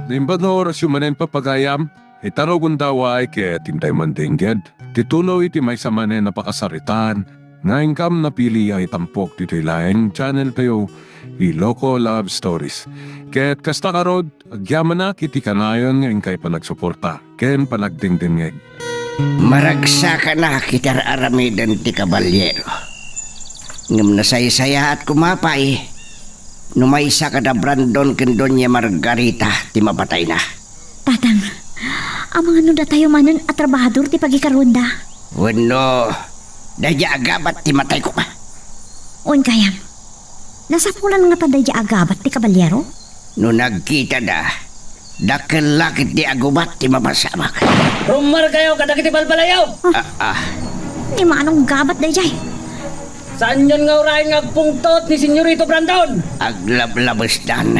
Nimbano orasyon manen papagayam, itaro kung daway kaya tintay mandingged. Titulo iti may sa manen napakasaritan, nga ingkam na pili ay tampok dito'y laing channel kayo, Iloko Love Stories. Kaya't kasta karod, agyaman na kiti kanayon nga ingkay panagsuporta, ken panagdingdingeg. Maragsa ka na kitar aramidan ti kabalyero. Ngam nasaysaya at kumapay. Numaysa ka na Brandon ken Doña Margarita ti mapatay na. Tatang, ang mga nuda tayo manon at trabahador ti pagikarunda. Wano, dadya agabat ti matay ko pa. On kayam, nasa pulan nga pa dadya agabat ti kabalyero? No nagkita na, dakilakit ti agubat ti mapasamak. Rumar kayo kadagiti balbalayaw. Ni manong gabat dayjay. Saan yun nga urahin nga pungtot ni Senyorito Brandon? Aglablabas dan.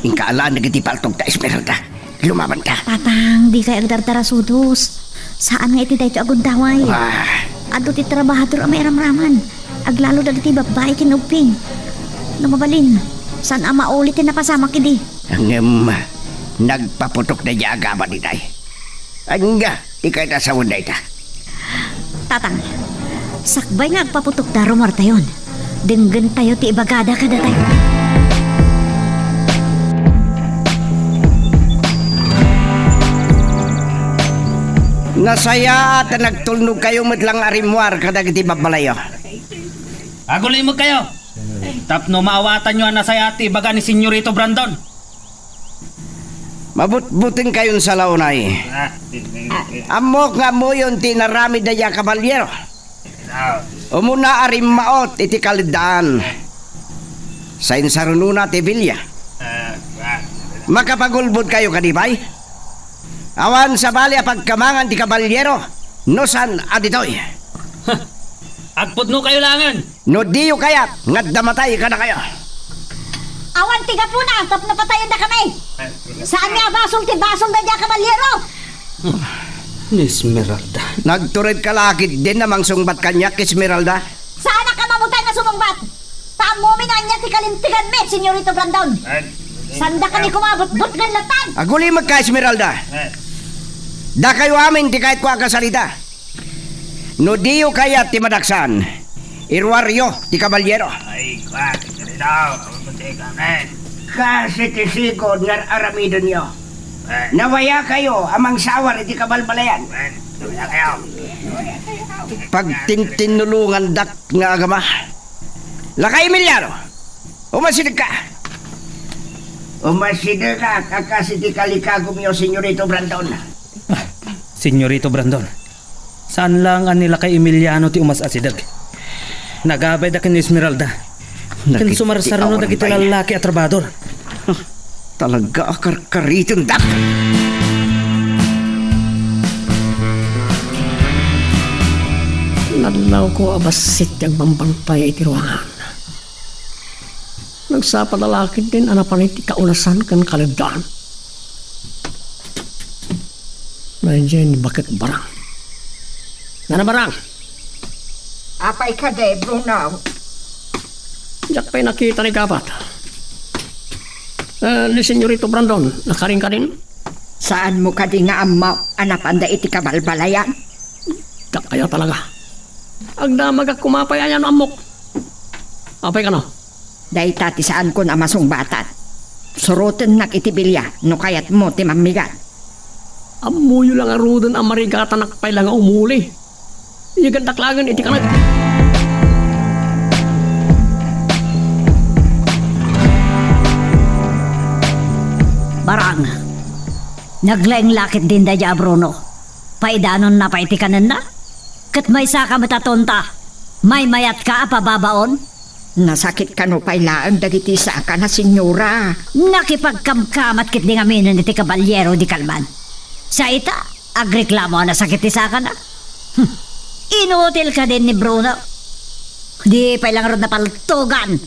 Ingkaalaan nagiti paltog ta Esmeralda. Lumaban ta. Tatang, di kay agdardarasudos. Saan nga iti dayto agundaway? Ado ti trabahador ang may ramraman. Aglalo dagiti babae kinuping. Namabalin, saan ang maulit ti napasamak idi? Ang nagpaputok na niya agaban ni day. Angga, ikay ta sa unday ta. Tatang, sakbay nga agpaputok da rumor tayon. Denggan tayo ti ibagada kada tayo. Nasaya at nagtulnog kayo matlang arimwar kadag iti babalayo. Aguloy mo kayo. Tapno maawatan nyo ang nasayati baga ni Senyorito Brandon. Mabutbutin kayon sa launay. Amok nga mo yun tinarami daya kabalyero. Umuna arim maot iti kalidaan. Sa insarununa ti Villa. Makapagulbod kayo kadibay? Awan sa bali pagkamangan ti kabalyero. Nosan aditoy. Agpod no kayo langan. No diyo kayat nga damatay ka na kayo. Awan tiga po na, tap na patayon na kami. Saan nga basol ti basol na diya kabalyero? Esmeralda. Nagturid ka lakit din namang sungbat kanyak, Esmeralda. Saan ka mamutay nga sumangbat? Tamumin nga niya ti kalintigan me, Senyorito Brandon. Sanda ka ni kumabot-but ng latan. Aguli magka, Esmeralda. Da kayo amin ti kahit ko akasalita. No diyo kaya ti madaksan. Irwaryo ti kabalyero. Ay, kwak. Daw, Kasi ti sigod nga aramidon nyo. Nawaya kayo amang sawar iti kabalbalayan. Pag tinulungan dak nga agama. Lakay Emiliano, umasidig ka. Umasidig ka kakasi ti kalikagom yo, Senyorito Brandon. Senyorito Brandon, saan lang ang nila kay Emiliano ti umas asidag? Nagabay da kin Esmeralda. Kan sumarsarano da kita lalaki at trabador. Talaga akarkariton dak. Nalaw ko abasit yung bambangpay iti ruangan. Nagsapalalakid din anapan iti kaulasan kan kalibdaan. Nandiyan bakit barang. Nana barang? Apay ka de, Bruno. Diyak pa'y nakita ni Kapat. Ni Senyorito Brandon, nakaring ka rin? Saan mo ka di nga amaw, anapanda iti kabalbalayan? Diyak kaya talaga. Agdamag ak kumapay ayan amok. Apay ka no? Dahi tati saan ko na masungbatan. Surutin nak iti bilya, no kayat mo ti mamigat. Amuyo lang arudan ang marigata nakapay lang umuli. Iyagan taklagan iti kanag. Barang, naglaing lakit din da dya, Bruno. Paidanon na paitikanan na? Kat may saka matatonta, may mayat ka pababaon? Nasakit ka no pailaan dagiti sa ka na senyora. Nakipagkamkamat kit di nga minon iti kabalyero di kalman. Sa ita, agreklamo na sakit ti saka na. Inutil ka din ni Bruno. Di pa ilang rod na paltugan.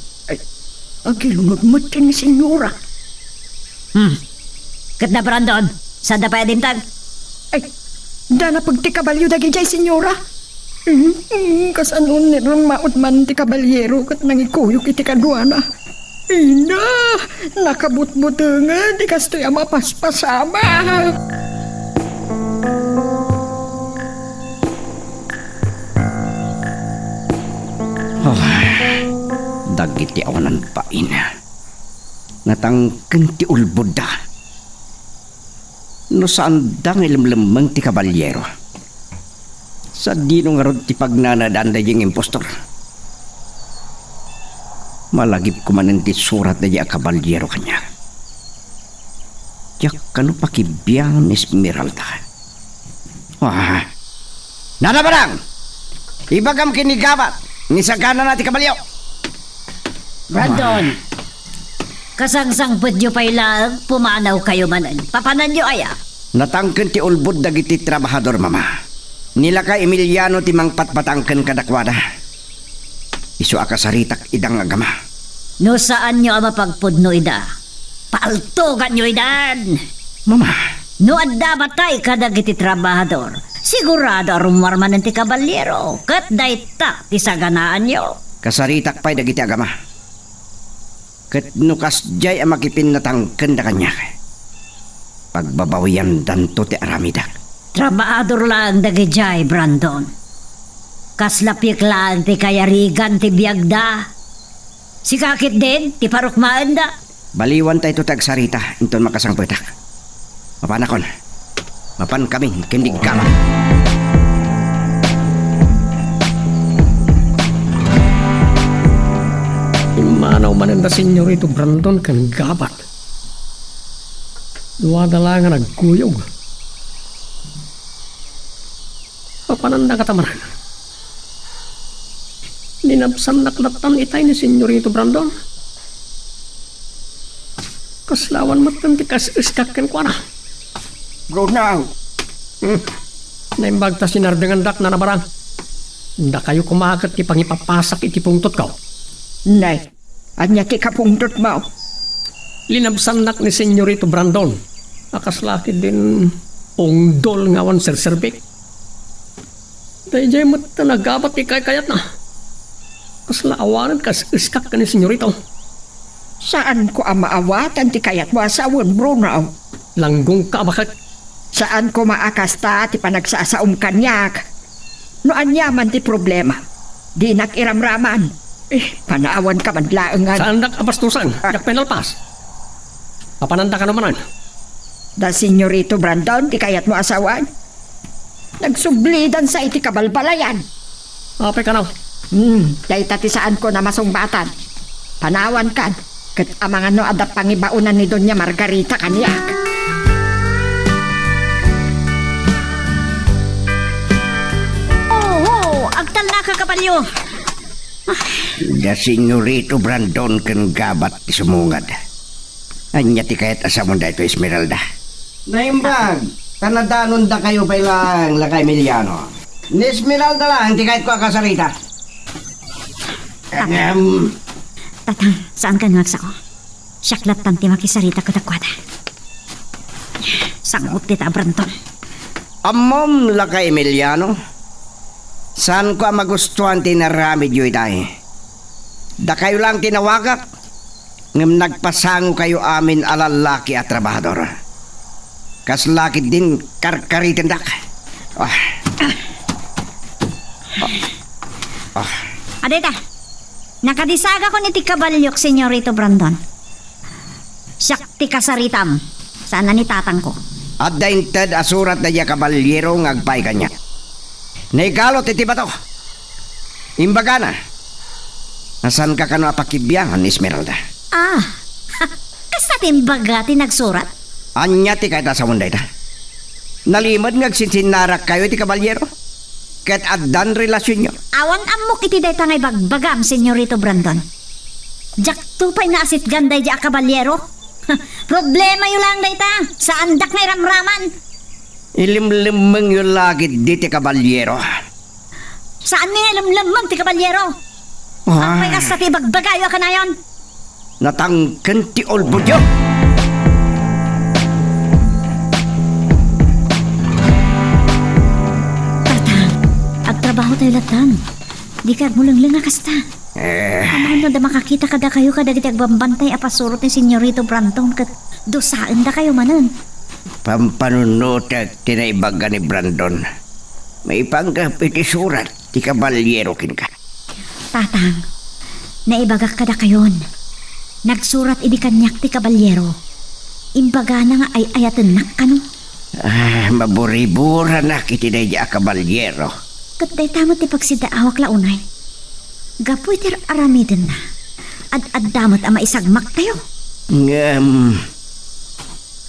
Agilunod mo ni senyora. Kat na Brandon, saan na pa yadimtag? Ay, dana pag ti kabalyo dagi jay senyora. Kasanon ni ron maut man ti kabalyero kat nangikuyok iti kaduana. Ina, nakabutbutungan, di kasto yung mapaspasama. Dagiti awanan pain. Natangken ti ulbod da. No saan da nga lemlemeng ti kabalyero. Sa dino nga rod ti pagnanadaan da yung impostor. Malagip ko manan ti surat da yung kabalyero kanya. Tiyak kano pakibiyang Esmeralda. Wah, nanabarang! Ibagam kinigabat, nisagana na ti kabalyo. Brandon, kasangsang pudyo pa ilang pumanaw kayo manan. Papanan nyo aya. Natangken ti ulbod dagiti trabahador, mama. Nila ka Emiliano ti mangpatpatangken kadakwada. Isu akasaritak idang agama. No saan nyo ang mapagpudno ida? Paaltugan nyo idan! Mama, No adda batay kadagiti trabahador. Sigurado arumarman ti kabalyero. Kat dayta ti saganaan nyo. kasaritak pa'y dagiti agama. Ket nukas jay ang makipin natangken da kanya. Pagbabawian danto ti aramidak. Trabahador lang dagijay, Brandon. Kaslapik lang ti kayarigan ti biyagda. Sikakit din ti parukmaan da. Baliwan tayo tagsarita inton makasangpetak. Mapanakon. Mapan kaming kindig gaman. Imanaw mananda senyorito Brandon kan gabat. Luwada lang nga nagkuyog. Papananda katamaran. Ninabsan naklatan itay ni senyorito Brandon. Kaslawan matan ti kas-iskakken kwa na. Brunaw. Naimbag ta sinardengan dak na nabarang. Da kayo kumagat ti pangipapasak iti pungtot ko. Nay, anya ti kapungdot mo. Linabsan nak ni senyorito Brandon. Akaslaki din ongdol ngawan serserbik. Dahil jay mo nagabat ikay kayat na. Kaslaawanan kas-iskak ka ni senyorito. Saan ko ang maawatan ti kayat mo asawon, Bruno? Langgong ka bakit? Saan ko maakasta ti panagsasaum kanyak? No anyaman ti problema. Di nakiramraman. Panaawan ka man laengan. Saan dak abastusan? Jak penalpas. Papananda ka naman. Da senyorito Brandon, ti kayat mo asawan? Nagsublidan sa iti kabalbalayan. Ape ka na. Dahil tati saan ko na masungbatan. Panawan kan. Kat amangan no adap pangibaunan ni Doña Margarita kanyak. Oh, agtala ka kapalyo. Da senyorito Brandon ken gabat ti sumungad. Anya ti kayat asamon da ito Esmeralda. Naimbag, tanadanon da kayo pa ilang lakay Emiliano. Ni Esmeralda lang ti kayat ko akasarita. Tatang, saan ka ngagsa ko? Syaklat tanti makisarita ko takwada. Sangot dita, Brandon. Amom lakay Emiliano. Saan ko ang magustuhan tinaramid yu itay? Da kayo lang tinawagak. Ngam nagpasango kayo amin alalaki at trabahador. Kaslaki din karkaritin dak. Adeta, nakadisaga ko ni ti kabalyok, senyorito Brandon. Siyak ti kasaritam. Sana ni tatang ko. At dainted asurat na diya kabalyero ngagpay kanya. Naigalot iti bato. Imbaga na. Nasan ka kano apakibyangan, Esmeralda? Kasta timbaga ti nagsurat? Anya ti kahit asawon da ita. Nalimod ngagsinsinarak kayo ti kabalyero. Ket addan relasyon nyo. Awan amok iti dayta ngay bagbagam, senyorito Brandon. Jak tupay na asit ganday di akabalyero. Problema yun lang dayta. Saan dak ngay ramraman? Ilimlimeng yung lagi di ti kabalyero. Saan nga lamlamang ti kabalyero? Ang may kasta ti bagbagayo ka na yon. Natangken ti olbudyo. Agtrabaho tayo latan. Di ka mulang nga kasta. Amano da makakita kada kayo kada iti agbambantay apasurot ni Senyorito Brandon kat dosaan da kayo manan. Pampanunot at tinaibaga ni Brandon. May panggap iti surat ti kabalyero kin ka. Tatang, naibagak kada kayon. Nagsurat idi kanyak ti kabalyero. Imbaga na nga ay ayatan nak kano. Maburibura na kiti na iya kabalyero. Kat day tamot ti pagsidaawak launay. Gapoy tir aramiden na. Ad-addamot ama isagmak tayo.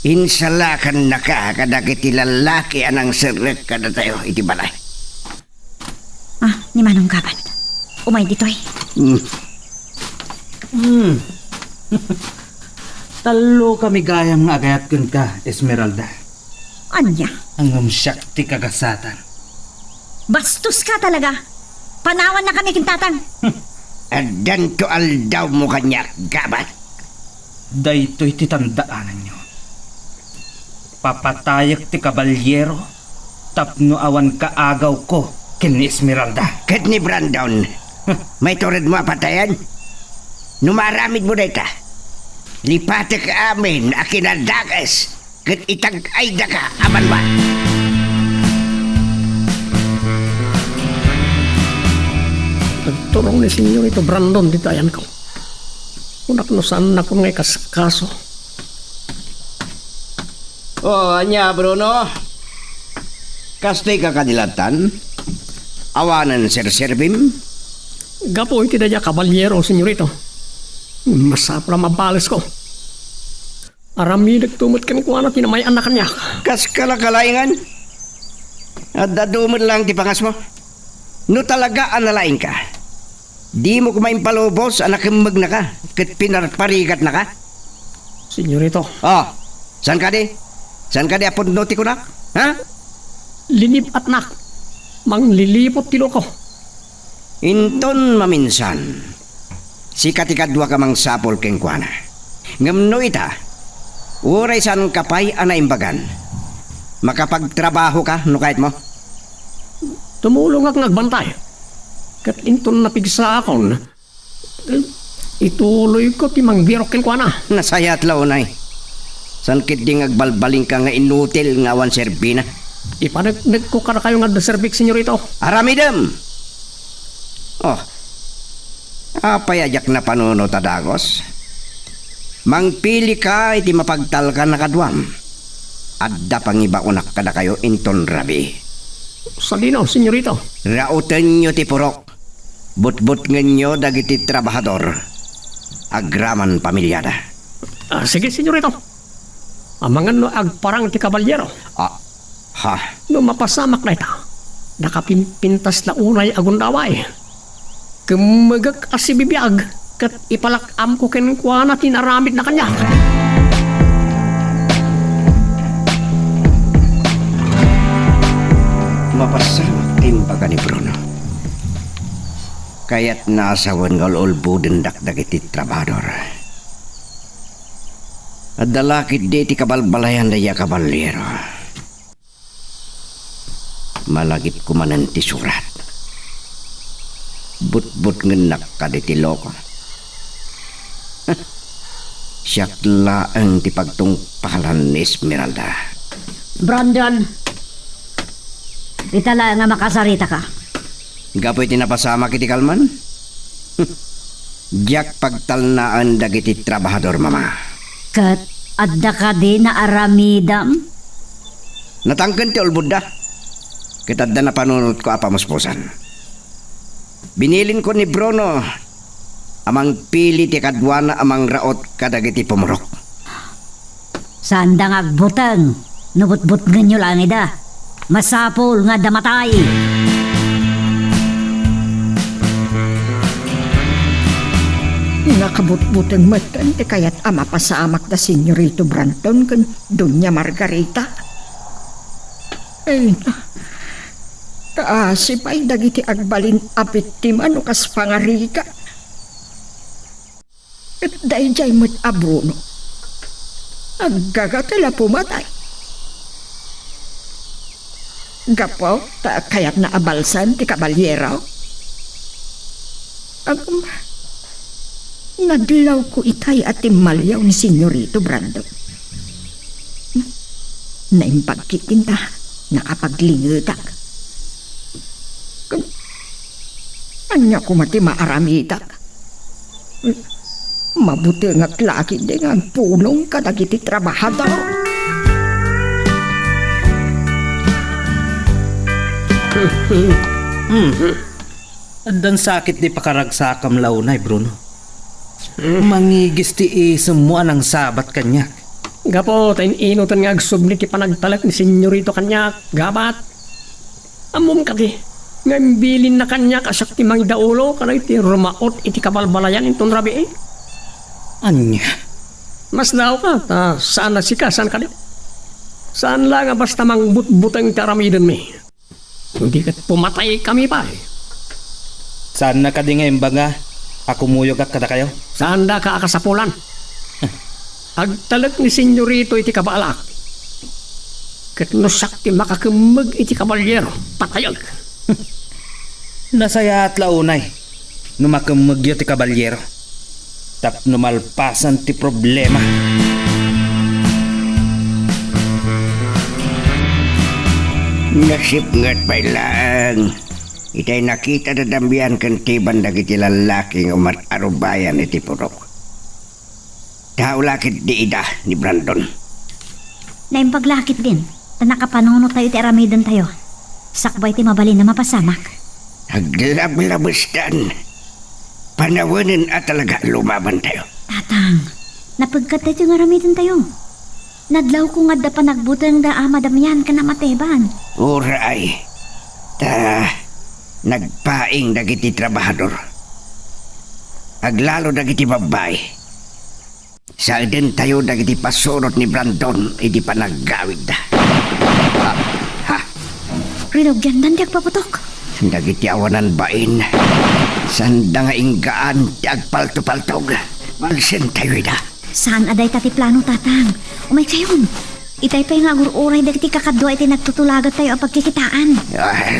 Insalakan na ka kadagiti lalaki anang sirek kada tayo iti balay. Ni Manong Gaban. Umay ditoy. Talo kami gayam nga agayat kun ka, Esmeralda. Anya? Ang umsyak ti kagasatan. Bastos ka talaga. Panawan na kami kintatang. Adan to aldaw mo kanyak, Gabat. Daytoy ti tandaanan nyo. Papatayak ti kabalyero, tapno awan kaagaw ko ken Esmeralda. Kat ni Brandon, may turid mo apatayan? Numaramid mo na ita. Lipate ka amin, akinadagas, kat itag-ay da ka, aman ba? Nagturong ni Senyorito Brandon dito ayan ko. Unak no saan na kung ngay kaso. Anya Bruno. Kastoy ka kadilatan? Awanan Sir Servim? Gapo iti da kabalyero, Senyorito. Masapra mabales ko. Arami nagtumot kami kung ano tinamay anak niya. Kas kalakalaingan? At dadumod lang ti pangas mo? No talaga analain ka? Di mo kumain palubos, anak mag na ka, kat pinarparigat na ka? Senyorito, Saan ka di? Saan ka di apod noti ko na? Ha? linib at nak. Manglilipot tilo ko. Inton maminsan, si katikadwa ka mang sapol keng kuana. Ngamno ita, uray san kapay anaimbagan. Makapagtrabaho ka, no kahit mo? Tumulong ak nagbantay. Kat inton napigsa akon. Ituloy ko ti mangbirok ken kuana. Nasayat launay. San kit di ngagbalbaling ka nga inutil nga awan serbina. Ipanagdag ko kada kayo nga deservik, Senyorito. Aramidem! Apayajak na panuno tadagos. Mangpili ka iti mapagtal ka na kadwam. Adda pangiba unak kada kayo inton rabi. Sa dino, Senyorito. Rauten nyo ti purok. But-but nyo dagiti trabahador. Agraman pamilyada. Sige, Senyorito. Amangan no agparang ti kabalyero. No mapasamak na ita. Nakapimpintas na unay agundaway. Kumagak asibibiyag. Kat ipalakam ko kenkwana tinaramid na kanya. Mapasamak timbaga ni Bruno. Kaya't nasawan nga ulbuden dakdag iti trabador. At dalakit di ti kabalbalayan na ya kabalyero. Malagip kumanan ti surat. But-but ngenak ka di ti loko. Siyakla ang ti pagtungpalan ni Esmeralda. Brandon, itala nga makasarita ka. Gapoy tinapasama kiti kalman? Diyak pagtalnaan dagiti trabahador mama. Kat adda ka di na aramidam. Natangken ti ulbudda. Kitadda na panunod ko apamuspusan. Binilin ko ni Bruno amang pili ti kadwana amang raot kadagiti pumurok. Saan da ngagbutang? Nubut-but ganyo lang ida. Masapol nga damatay. Nakabut-butang matan, kaya't ama pasamak da Senyorito Brandon kan Doña Margarita. Ay, kaasipay dagiti agbalin apit timan o kas pangarika. At dahil jay mo't Bruno, aggagatala pumatay. Gapo, kaya't naabalsan ti kabalyero. Nadlaw ko itay at timalyaw ni Senyorito Brandon. Naimpagkitin ta, nakapaglingitak. Anya ko mati maaramitak. Mabuti ngak laki dengan pulong kadagiti trabahador. Adan sakit di pakaragsakam launay, Bruno. Mangigis ti semua ng sabat kanya. Gapo, tayo inutan nga agsubli ti panagtalak ni senyorito kanya. Gabat. Amom ka di. Ngayon bilin na kanya kasak ti mangidaulo kanay ti rumaot iti kabalbalayan itong rabi eh. Anya? Mas daw ka, saan na sika, saan ka di? Saan lang nga basta mangbut-butang taramidon mi? Hindi ka pumatay kami pa eh. Saan na ka di ngayon baga? Akumuyog at kada kayo? Saan da ka akasapulan? Agtalak ni senyorito iti kabalak. Kat nusak ti makakumag iti kabalyero, patayag. Nasaya at launay. Numakamagyo ti kabalyero. Tap numalpasan ti problema. Nasip nga't bailaan. Itay nakita na dambian kan tiban dagiti lalaking umat-arubayan iti purok. Tao lakit di ida ni Brandon. Naimpaglakit din. Nakapanunot tayo ti aramidan tayo. Sakbay ti mabalin na mapasamak. Aglab-labastan. Panawanin at talaga lumaban tayo. Tatang, napagkat tayo nga aramidan tayo. Nadlaw ko nga da panagbutang da amadamyan ka na mateban. Uray. Nagpaing dagiti trabahador. Aglalo dagiti babay. Sa din tayo dagiti pasurot ni Brandon, hindi pa naggawid da. Rilog yan, dandiag paputok. Dagiti awanan bain. Sanda nga inggaan, agpalto-paltog. Malsen tayo da. Saan aday tati plano, tatang? Umay kayon. Itay pa yung agur-uray dagiti kakadwa iti nagtutulagat tayo ang pagkikitaan.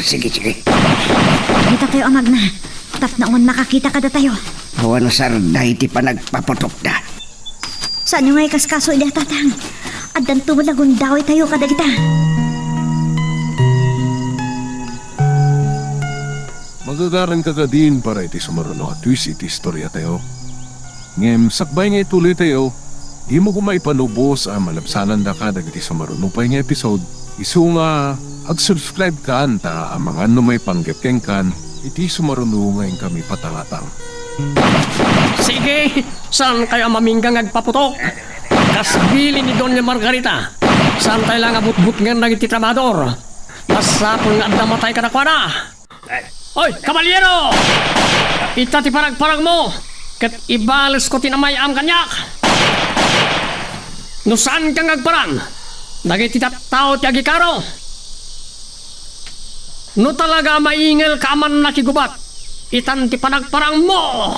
Sige. Dita tayo amag na. Tap na uman makakita kada tayo. Awan sarda iti pa nagpaputok da. Saan yung ngay kaskaso ida, tatang? Adan tumulagun daw tayo kada kita. Magagaran ka din para iti sumaruno at twist iti istorya tayo. Ngem, sakbay nga ituloy tayo, di mo kumaipanubos ang malapsanan da ka dagiti sumaruno pa nga episode. Isu nga, ag-subscribe ka anta ang mga may panggepkeng kan, iti sumaruno ngayon kami patangatang. Sige, saan kayo maminggang agpaputok? Kasbili ni Doña Margarita. Saan tayo lang abut-but nga nagiti trabador? Masapol nga damatay ka na kwa na. Oy, kabalyero! Ita ti parag-parag mo. Kat ibalis ko tinamayam kanyak. No saan kang agparang? Nagiti tao ti agikaro. No talaga maingel ka man nakigubat. Itan ti panagparang mo.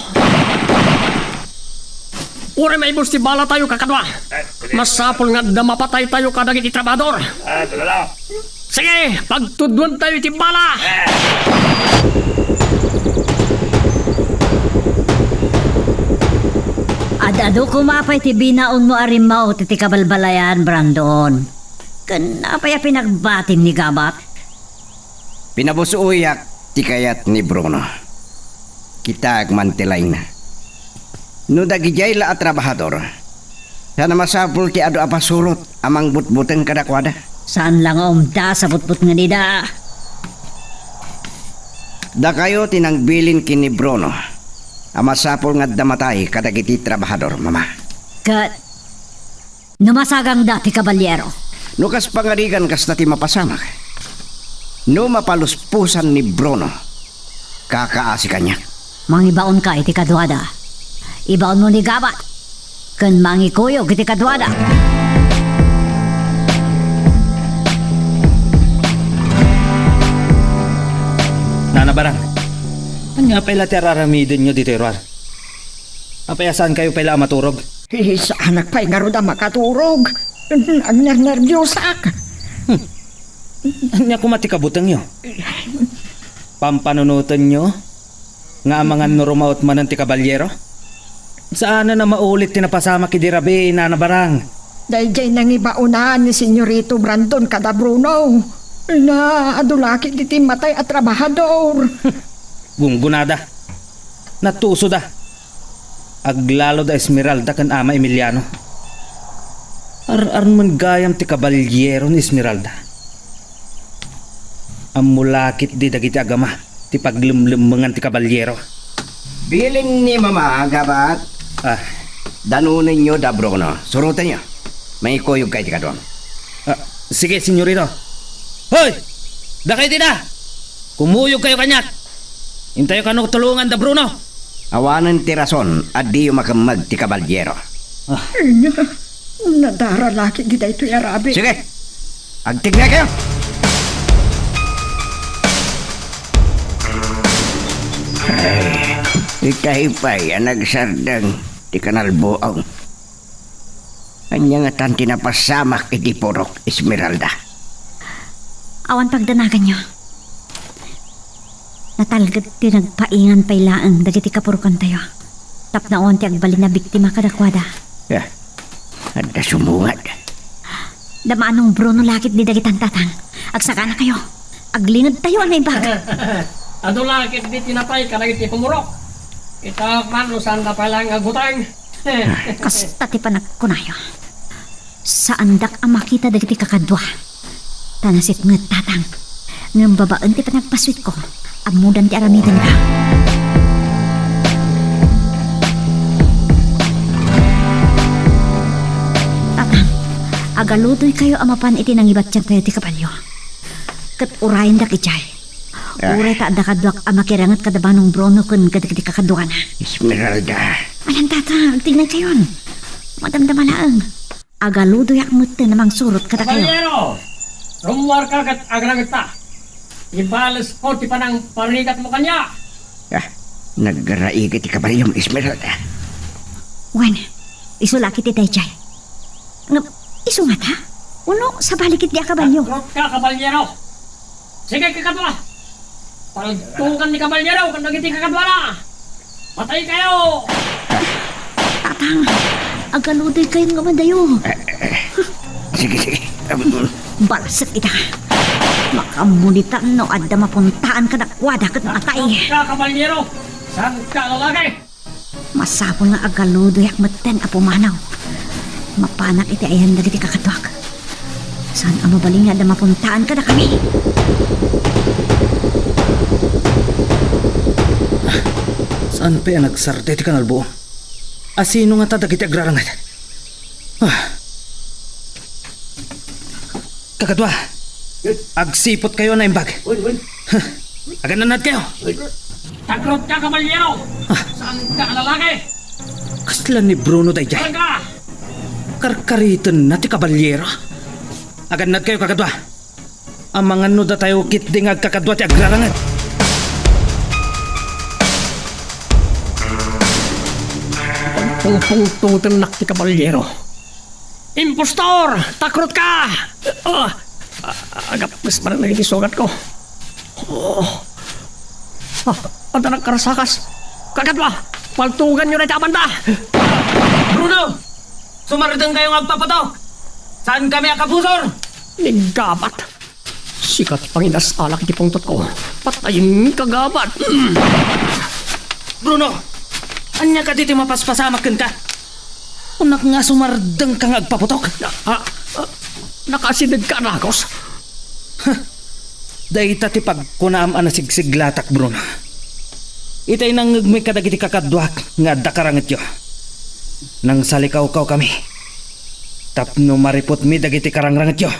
Ure may ibus ti bala tayo kakadwa. Masapol nga damapatay tayo kadagiti trabador. Sige, pagtudwan tayo ti bala. Adado kumapay ti binaon mo arimaw ti kabalbalayan, Brandon. Kanapay pinagbatim ni Gabat. Pinabusuyak ti kayat ni Bruno. Kita agmantilay na. No dagijay la at trabahador. Sana masapul ti ado apasurot amang butbuteng kadakwada. Saan lang umda sa butbut nga nida? Da kayo tinangbilin kini Bruno. Amasapol nga damatay kadagiti trabahador, mama. Kat, numasagang dati kabalyero. No kas pangarigan kas nati mapasamak. No mapaluspusan ni Bruno. Kakaasi kanya. Mangibaon ka iti kadwada. Ibaon mo ni Gabat. Kan mangikuyog iti kadwada. Nanabarang. Anya pala ti araramidin nyo dito, Irwar? Apayasaan kayo pala maturog? Sa anak pa'y nga roda makaturog. Ang nervyosak. Anya kumati kabutang nyo? Pampanunutan nyo? nga mga nurumaot man ti kabalyero? Saan na maulit tinapasama ki Dirabe na nabarang? Dahil dyan nang ibaunahan ni Senyorito Brandon kada Bruno. Na adulaki diti matay at trabahador. Gunggunada. Natuso da. Aglalo da Esmeralda kan ama Emiliano. Ar man gayam ti kabalyero ni Esmeralda. Amulakit di dagiti agama ti paglumlumangan ti kabalyero. Bilin ni Mama Gabat. Ah, Danunin nyo da Bruno. Surutan nyo. May kuyog kayo ka doon. sige, senyorito. Hoy! Dakay di da! Kumuyog kayo kanyat! Hintayo ka nung tulungan da Bruno! Awanan ti rason at di yung makamag ti kabalyero. Nadara laki di dahito yarabi. Sige, agtig na kayo. Ay, ikahipay ang nagsardang ti kanalbuong. Anya nga tan tinapasamak iti purok Esmeralda. Awan pagdanagan nyo. Natalgad ti nagpaingan pailaang dagiti kapurukan tayo. Tapnaon ti agbalin na biktima kadakwada. Yeah. At nasumungad. Damanong Bruno lakit di dagitan tatang. Agsaka na kayo. Aglinod tayo ang naimbag. Adulakit di tinapay karagiti pumurok. Ita man usan na palang agutang. Kasta ti panagkunayo. Saan dak ang makita dagiti kakadwa. Tanasit mga tatang. Ngam babaan ti panagpaswit ko. Amudan ti aramitan ka. Tatang, agalutoy kayo amapan iti nangibatsyang tayo ti kapalyo. Kat urayan dak ichay. Uray ta da kadwak amakirangat kadabanong Bruno kun kadagiti kakadwa na. Esmeralda. Ayan tatang, tignan kayon. Madamdaman laang. Agalutoy akmut namang surot kada kayo. Kabalyero! Rumwar ka kat agrangit ta. Ibalas ko ti panang parikat mo kanya. Nagrai ti kabalyong Esmeralda. Wan, isulakit ti tayo chay. Nga, iso nga ta? Uno, sa balikit di akabalyo. Takrot ka, kabalyero. Sige, kakadwa. Paltukan ni kabalyero kung nagiti kakadwa na. Patay kayo! Tatang, agalutoy kayo nga madayo. Sige. Balasat kita. Makamunitan no adda mapuntaan ka nakwada kat matay. Takrot ka, kabalyero. Saan ka lalaki? Masapon nga agalutoy akmaten apumanaw. Mapanak iti ayan dagiti kakatwak. Saan ang mabaling nga adda mapuntaan ka na kami? Saan pa yan nagsarte ti kanalbuong? Asino nga tadagiti agrarangat? Kakadwa, agsipot kayo na imbag. Agananad kayo. Takrot ka, kabalyero. Saan ka lalaki? Kaslan ni Bruno dayjay. Saan ka? Karkaritan na ti kabalyero. Aganad kayo, kakadwa. Ang mga nuda tayo kitding agkakadwa ti agrarangat. Pungpungtutin nak ti kabalyero. Impostor! Takrot ka! Agapis pa rin naging sugat ko. Ang tanang karasakas. Kakatwa! Paltugan nyo na itabanda! Bruno! Sumaridang kayong agpapatok! Saan kami akabusor? Nigabat! Sikat panginas alak di pungtot ko. Patayin kagabat! Bruno! Anya ka diti mapaspasamakin ka? Unak nga sumardang kang agpaputok. Nakasidag ka, Ragos. Dahita ti pagkunaam anasigsiglatak, Bruno. Itay nang may kadagiti kakadwak nga dakarangit yo. Nang salikaw-kaw kami. Tapno maripot mi dagiti karangrangit yo.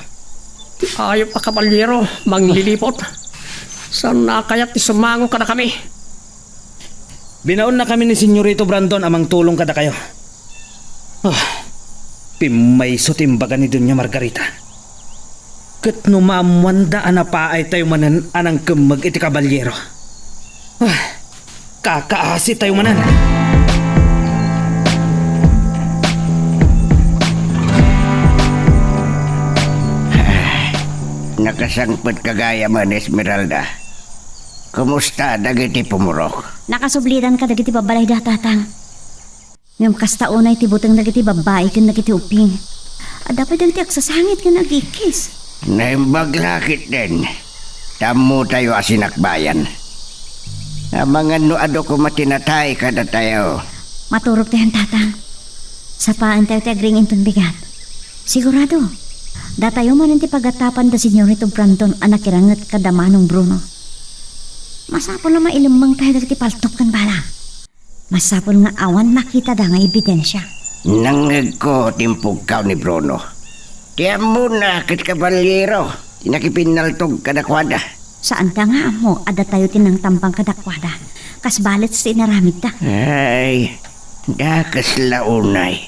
Ayop pa kabalyero, manglilipot. Saan na kaya't isumango ka na kami? Binaon na kami ni Senyorito Brandon amang tulong kada kayo. Pimay sutimbagan ni Doña Margarita. Kat numamwanda anapaay tayo manan anang kemag iti kabalyero. Kakaasi tayo manan. Nakasangpot kagaya man, Esmeralda. Kumusta dagiti pumurok? Nakasublidan ka dagiti babalay da tatang. Ngam kasta unay ti butang dagiti babae ken dagiti uping. Dapat dagiti agsasangit ken nagikis. Naimbagrakit din. Tamo tayo asinakbayan. Amangan no ado ko matinatay kada tayo. Maturog tayo tatang. Sa paan tayo agring intong bigat. Sigurado. Datayo man ti pagatapan da Senyorito Brandon anak kirangat kadamanong Bruno. Masapol na mailamang tayo dagiti paltok kan bala. Masapol nga awan makita da nga ebidensya. Nangag ko timpugkaw ni Bruno. Kaya muna kat kabalyero. Tinakipinaltog kadakwada. Saan ka nga mo ada tayo tinang tampang kadakwada. Kas balit sa inaramid ta. Ay, dakas launay.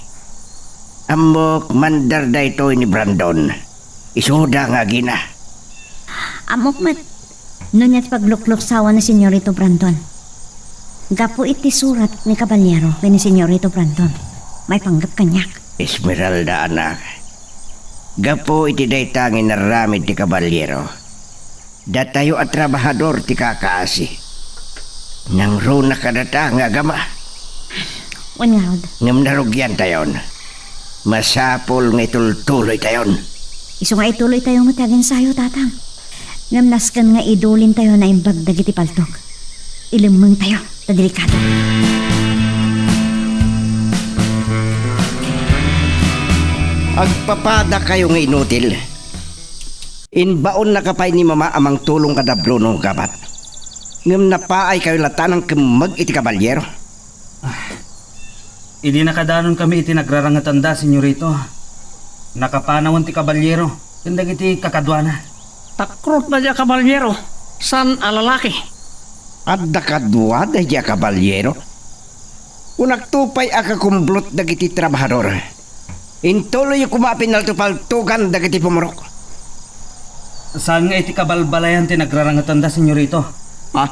Amok mandar da ito ni Brandon. Isuda nga gina. Amok mat. Nunya't pagluklok sawa ni Senyorito Brandon. Gapo iti surat ni Kabalyero ni Senyorito Brandon. May panggap kanyak. Esmeralda anak. Gapo iti daytangin naramid ti Kabalyero. Datayo at trabahador ti kakaasi. Nang runa kadata nga gama. Wangawd. Ngam narugyan tayon. Masapol nga itultuloy tayon. Iso nga ituloy tayo matagin sayo tatang. Ngam naskan nga idulin tayo na imbag dagiti paltok. Ilimang tayo na delikado. Agpapada kayo nga inutil. Inbaon na kapay ni mama amang tulong kada Bruno gabat. Ngam napaay kayo latanang kemag iti Kabalyero. Hindi nakadanon kami iti nagrarangatanda, senyorito. Nakapanawan ti Kabalyero. Tindag iti kakadwana. Takrot na diya Kabalyero. San alalaki? Adda kadwa da diya Kabalyero. Unagtupay akakumblot dagiti trabahador. Intuloy kumapin na tupaltugan dagiti pumurok. Saan nga iti kabalbalayan ti nagrarangatanda, senyorito? Ha?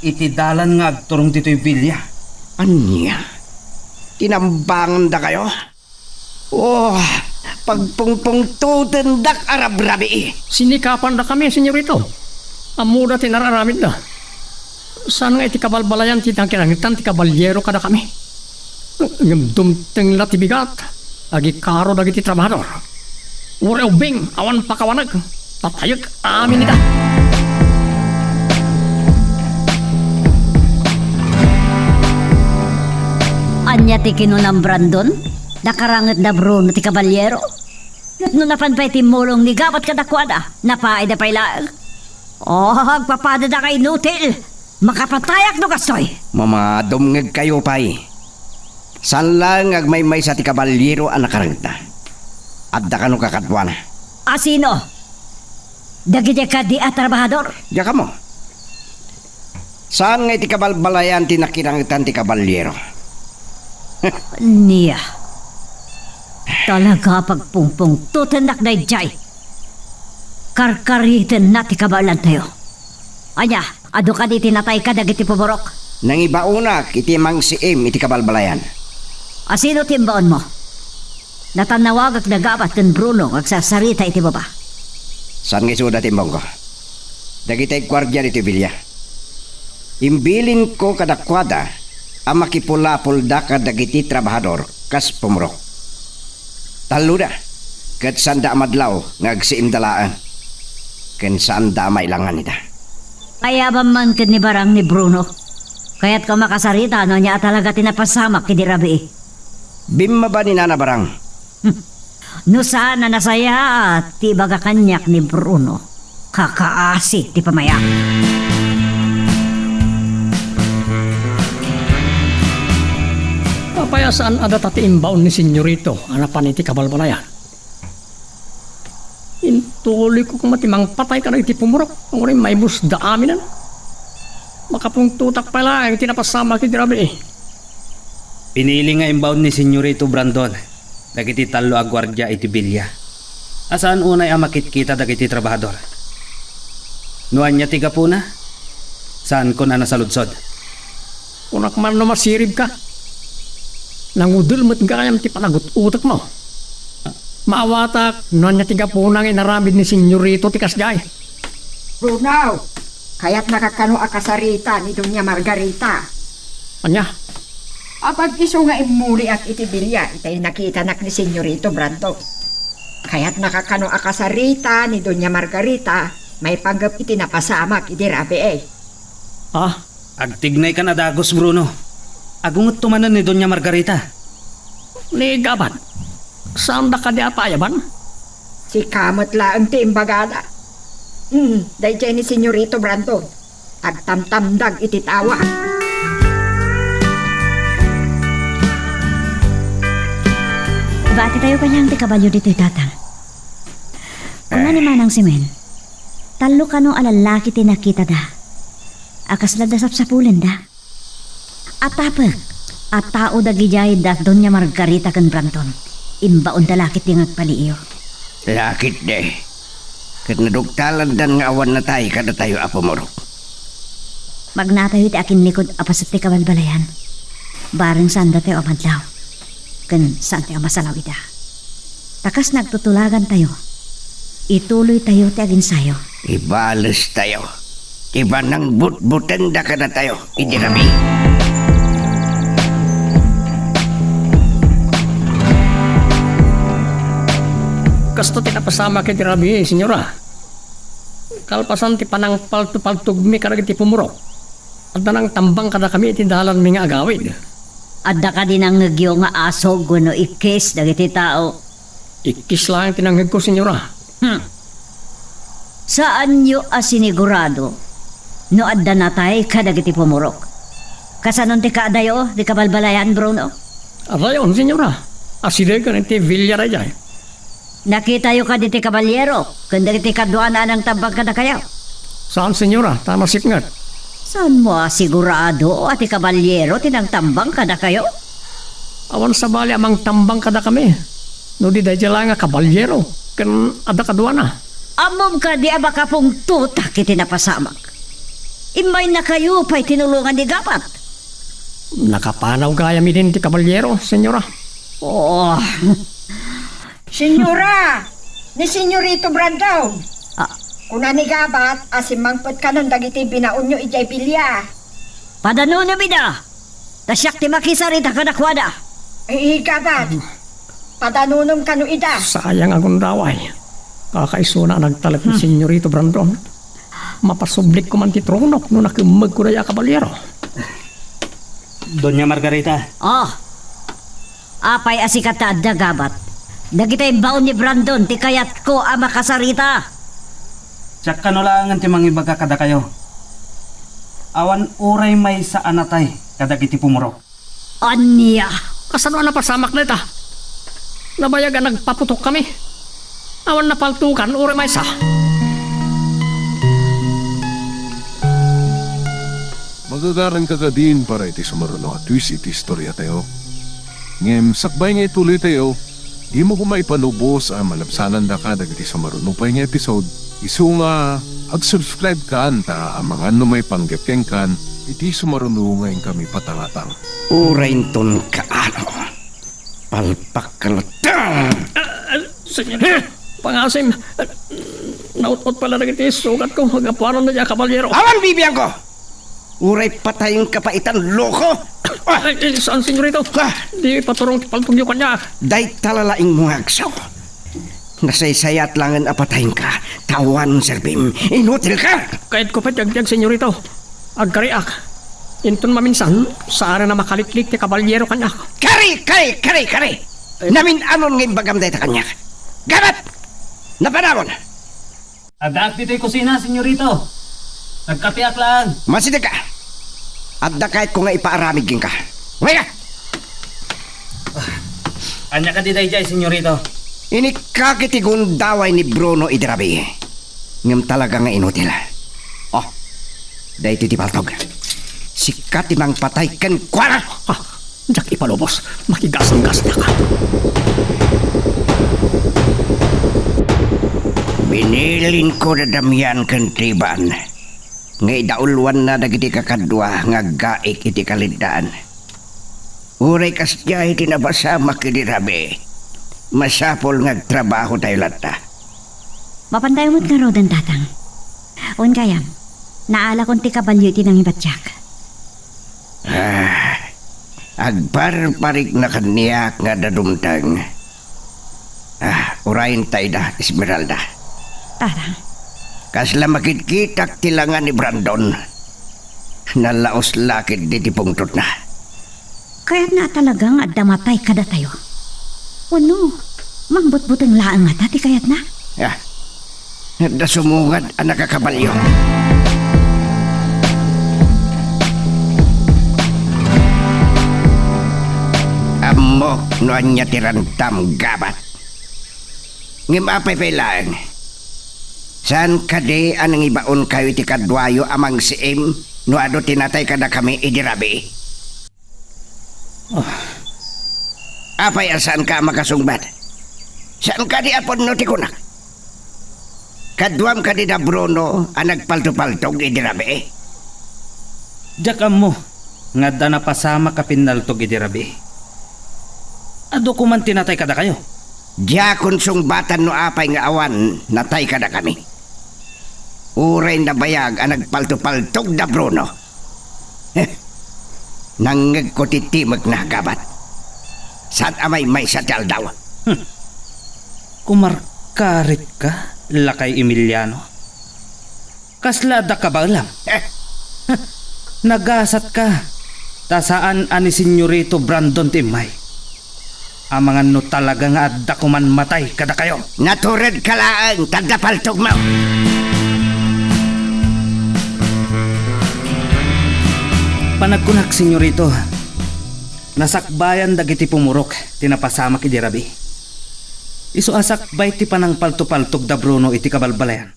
Iti dalan nga agturong dito'y bilya. Anya? Tinambangan da kayo? Oh, pagpungpung tutendak arab-rabi. Sinikapan na kami, senyorito. Amuda tinararamid na. Saan nga iti kabalbalayan ti tangkirangitan ti Kabalyero kada kami? Yung dumteng latibigat. Agi karo dagiti trabahador. Ure ubing, awan pakawanag. Tatayag amin ita. Anya ti kinunang Brandon? Nakarangat na Bruno ti Kabalyero? No napanpay ti mulong ni gabat kadakwada. Napaay da pailaan. Oh, agpapada da kay nutil. Makapatayak no kastoy. Mama, dumngeg kayo pay. San lang agmay-may sa ti Kabalyero ang nakarangit na. Adda ka no kakatwa na. Asino? Dagiti ka di at trabahador? Diya ka mo. Saan nga iti kabalbalayan tinakirangitan ti Kabalyero? Niya. Talaga pagpungpung tutenak na jay. Karkaritin na ti kabalan tayo. Anya, ado ka di tinatay ka dagiti puburok. Nang ibaunak iti mang siim iti kabalbalayan. Asino timbaon mo? Natanawag ag nagabat kan Bruno agsasarita iti baba. Saan nga isuda timbong ko? Dagitay gwardya iti bilya. Imbilin ko kadakwada ang makipulapol da kadagiti trabahador kas pumurok. Taluda, kat sanda madlaw nga agsiimdalaan. Ken saan da mailangan nita. Kaya ba man ken ni barang ni Bruno? Kaya't ka makasarita no niya talaga tinapasamak kidi rabi. Bimma ba ni Nana Barang? No sana nasaya at ti baga kanyak ni Bruno. Kakaasi ti pamaya. Papaya saan ada tati imbaon ni senyorito. Anapan iti kabalbalayan. Intuloy ko kung matimang patay ka na iti pumurok. Ang rin may busda aminan. Makapungtutak pala ang tinapasama kiti rabi eh. Pinili nga imbaon ni senyorito Brandon. Dagiti talo a gwardya iti bilya. Asaan unay ang makitkita dagiti trabahador? Nuan niya tiga po na? Saan ko na nasaludsod? Kunak man no masirib ka. Nangudul mo't gayam ti panagot utak mo. Maawatak, nuan niya tiga po nang inaramid ni senyorito ti kasgay. Bruno, Kaya't nakakano akasarita ni Doña Margarita. Anya, Apag iso nga imuli at itibilya, itay nakita nak ni Senyorito Brandon. Kaya't nakakano akasarita ni Doña Margarita, may panggap iti napasamak iti rabi eh. Agtignay ka na dagos, Bruno. Agungot tumanan ni Doña Margarita. ni gaban. Saan da ka di apayaban? Si kamot laang ti imbagada. Dahil ni Senyorito Brandon, agtamtamdag iti tawa. Bati tayo kanyang ti kabalyo dito'y tatang. Kung ano man ang simen, talo ka nung alalaki ti nakita da. Akas na dasap-sapulan da. At tapag, at tao da gijay da Doña Margarita kan Branton. Imbaon da lakit yung agpaliiyo. Lakit de. Kat nadugtalan dan nga awan na tayo kada tayo apamorok. Magnatayo ti akin likod apasat ti kabalbalayan. Bareng sanda tayo amadlaw. Kan saan tayo masalaw ida. Takas nagtutulagan tayo. Ituloy tayo ti agin sayo. Ibalas tayo. Iba nang but-butan da kada tayo. Idirabi. Kasto tinapasama kay Tirabi, senyora. Kalpasan ti panang paltug-paltugmi karag ti pumurok. At nang tambang kada kami iti dalan mi nga agawid. Adda ka din ang nagyo nga aso guno ikis dagiti tao. Ikis lang tinanggag ko, senyora. Saan nyo asinigurado no adda natay kadagiti pumurok? Kasanon ti kaadayo di kabalbalayan, Bruno? Arayon, senyora. Asidegan iti Villarayay. Nakita yo ka diti kabalyero kanda diti kaduana ng tambang kada kayo. Saan, senyora? Tama sikngat. Saan mo asigurado ati kabalyero tinang tambang kada kayo? Awan sa bali amang tambang kada kami. No di dahil nga kabalyero. Kan ada kadua na. Amom ka di abaka pong tutak iti napasamak. Imay na kayo pa'y tinulungan di gapat. Nakapanaw gaya mi din ti kabalyero, senyora. Oh, Senyora! Ni Senyorito Brandon! Ah. Kuna ni gabat, asimangpot ka nun dagiti binaon nyo ijay pilya. padano na bida. Tasyak ti makisarita kadakwada. Gabat, padanunom ka no ida. Sayang ang daway. Kakaisuna nagtalag ni Senyorito Brandon. Mapasublik ko man ti tronok no nakimag ko na kabalyero. Doña Margarita. Oh, apay asikata da gabat. Dagitay baon ni Brandon, ti kayat ko ang makasarita. Tsak ka no lang ti mangibaga kada kayo. Awan uray may sa anatay kadagiti pumurok. Anya, Kasano na pasamak na ita? Nabayagan nagpaputok kami. Awan na paltukan, uri may sa. Magagaran ka ka din para iti sumaruno at twist iti istorya tayo. Ngem, sakbay nga ituloy tayo. Di mo kumaipanubos ang malabsanan da ka dagiti sumaruno pa yung episode. Isu nga, ag-subscribe ka ta ang mga may panggepeng kan iti sumaruno ngayon kami patangatang. Urain ton kaano. Palpak kalatang. Senyor, pangasim. Naut-ut pala na iti sugat ko. Hagapuanan na niya kabalyero. Awan bibiyang ko! Uray patayong kapaitan, loko! Saan, senyorito? Di paturong paltugyo ka niya. Day talalaing mungagsaw. Nasaysayat lang ang apatayin ka. Tawan, Serbim. Inutil ka! Kahit ko pa jagyag, senyorito. Agkariak. Inton maminsan, saan na makalitlik ti kabalyero ka niya. Kari! Namin anon ngayon bagam day ta kanya. Gabat! Napanamon! Adak dito'y kusina, senyorito. Nagkapiak lang. Masidag ka! At da kahit ko nga ipaaramigin ka. Waya! Anya ka di dayjay, senyorito. Inikakitigun daway ni Bruno Idrabi. Ngam talaga nga inutil. Oh, dahi iti paltog. Sikat imang patay kan kwara. Diyak ipalubos. Makigasang-gas na ka. Binilin ko na damian kan tiban. Ngay daulwan na dagiti kakadwa nga gaik iti kalidaan. Uray kasya iti nabasama kidirabi. Masapol nga trabaho tayo lata. mapantay mo't nga rodan tatang. Un kayam, Naala kong ti kabalyo iti nang ibatyak. Agparparik na kaniyak nga dadumtang. Urayin tayo da, Esmeralda. Tarang. Kasla makitkitak tilangan ni Brandon. Nalaos lakid di tipungtot na. Kaya't nga talagang adda matay kada tayo. Uno, mangbut-butang laang nga tati kaya't na. Nasumungad ang nakakabalyo. Amo noan niya tirantam gabat. Ngimapay pailaan. Saan kade anang ibaon kayo ti kadwayo amang siim no ado tinatay kada kami idirabi? Apay saan ka makasungbat? Saan ka di apon no ti kunak? Kadwam ka di na Bruno ang nagpalto-paltog idirabi? Jakam mo, nga da napasama ka pinaltog idirabi. Ado ko man tinatay kada kayo. Diya kung sungbatan no apay nga awan natay kada kami. Uray na bayag ang nagpalto-paltog na Bruno. Nangag ko titimag na gabat. Saan amay may sadyal daw? Kumarkarit ka, Lakay Emiliano. Kaslada ka ba alam? Nagasat ka. Tasaan ani Senyorito Brandon Timay. Amangan no talaga nga adda kuman matay kada kayo. Natured ka lang, tagdapaltog mo. Panagkunak, Senyorito. Nasakbayan dagiti pumurok, tinapasama ki dirabi. Isu asakbay ti panang palto-paltog da Bruno iti kabalbalayan.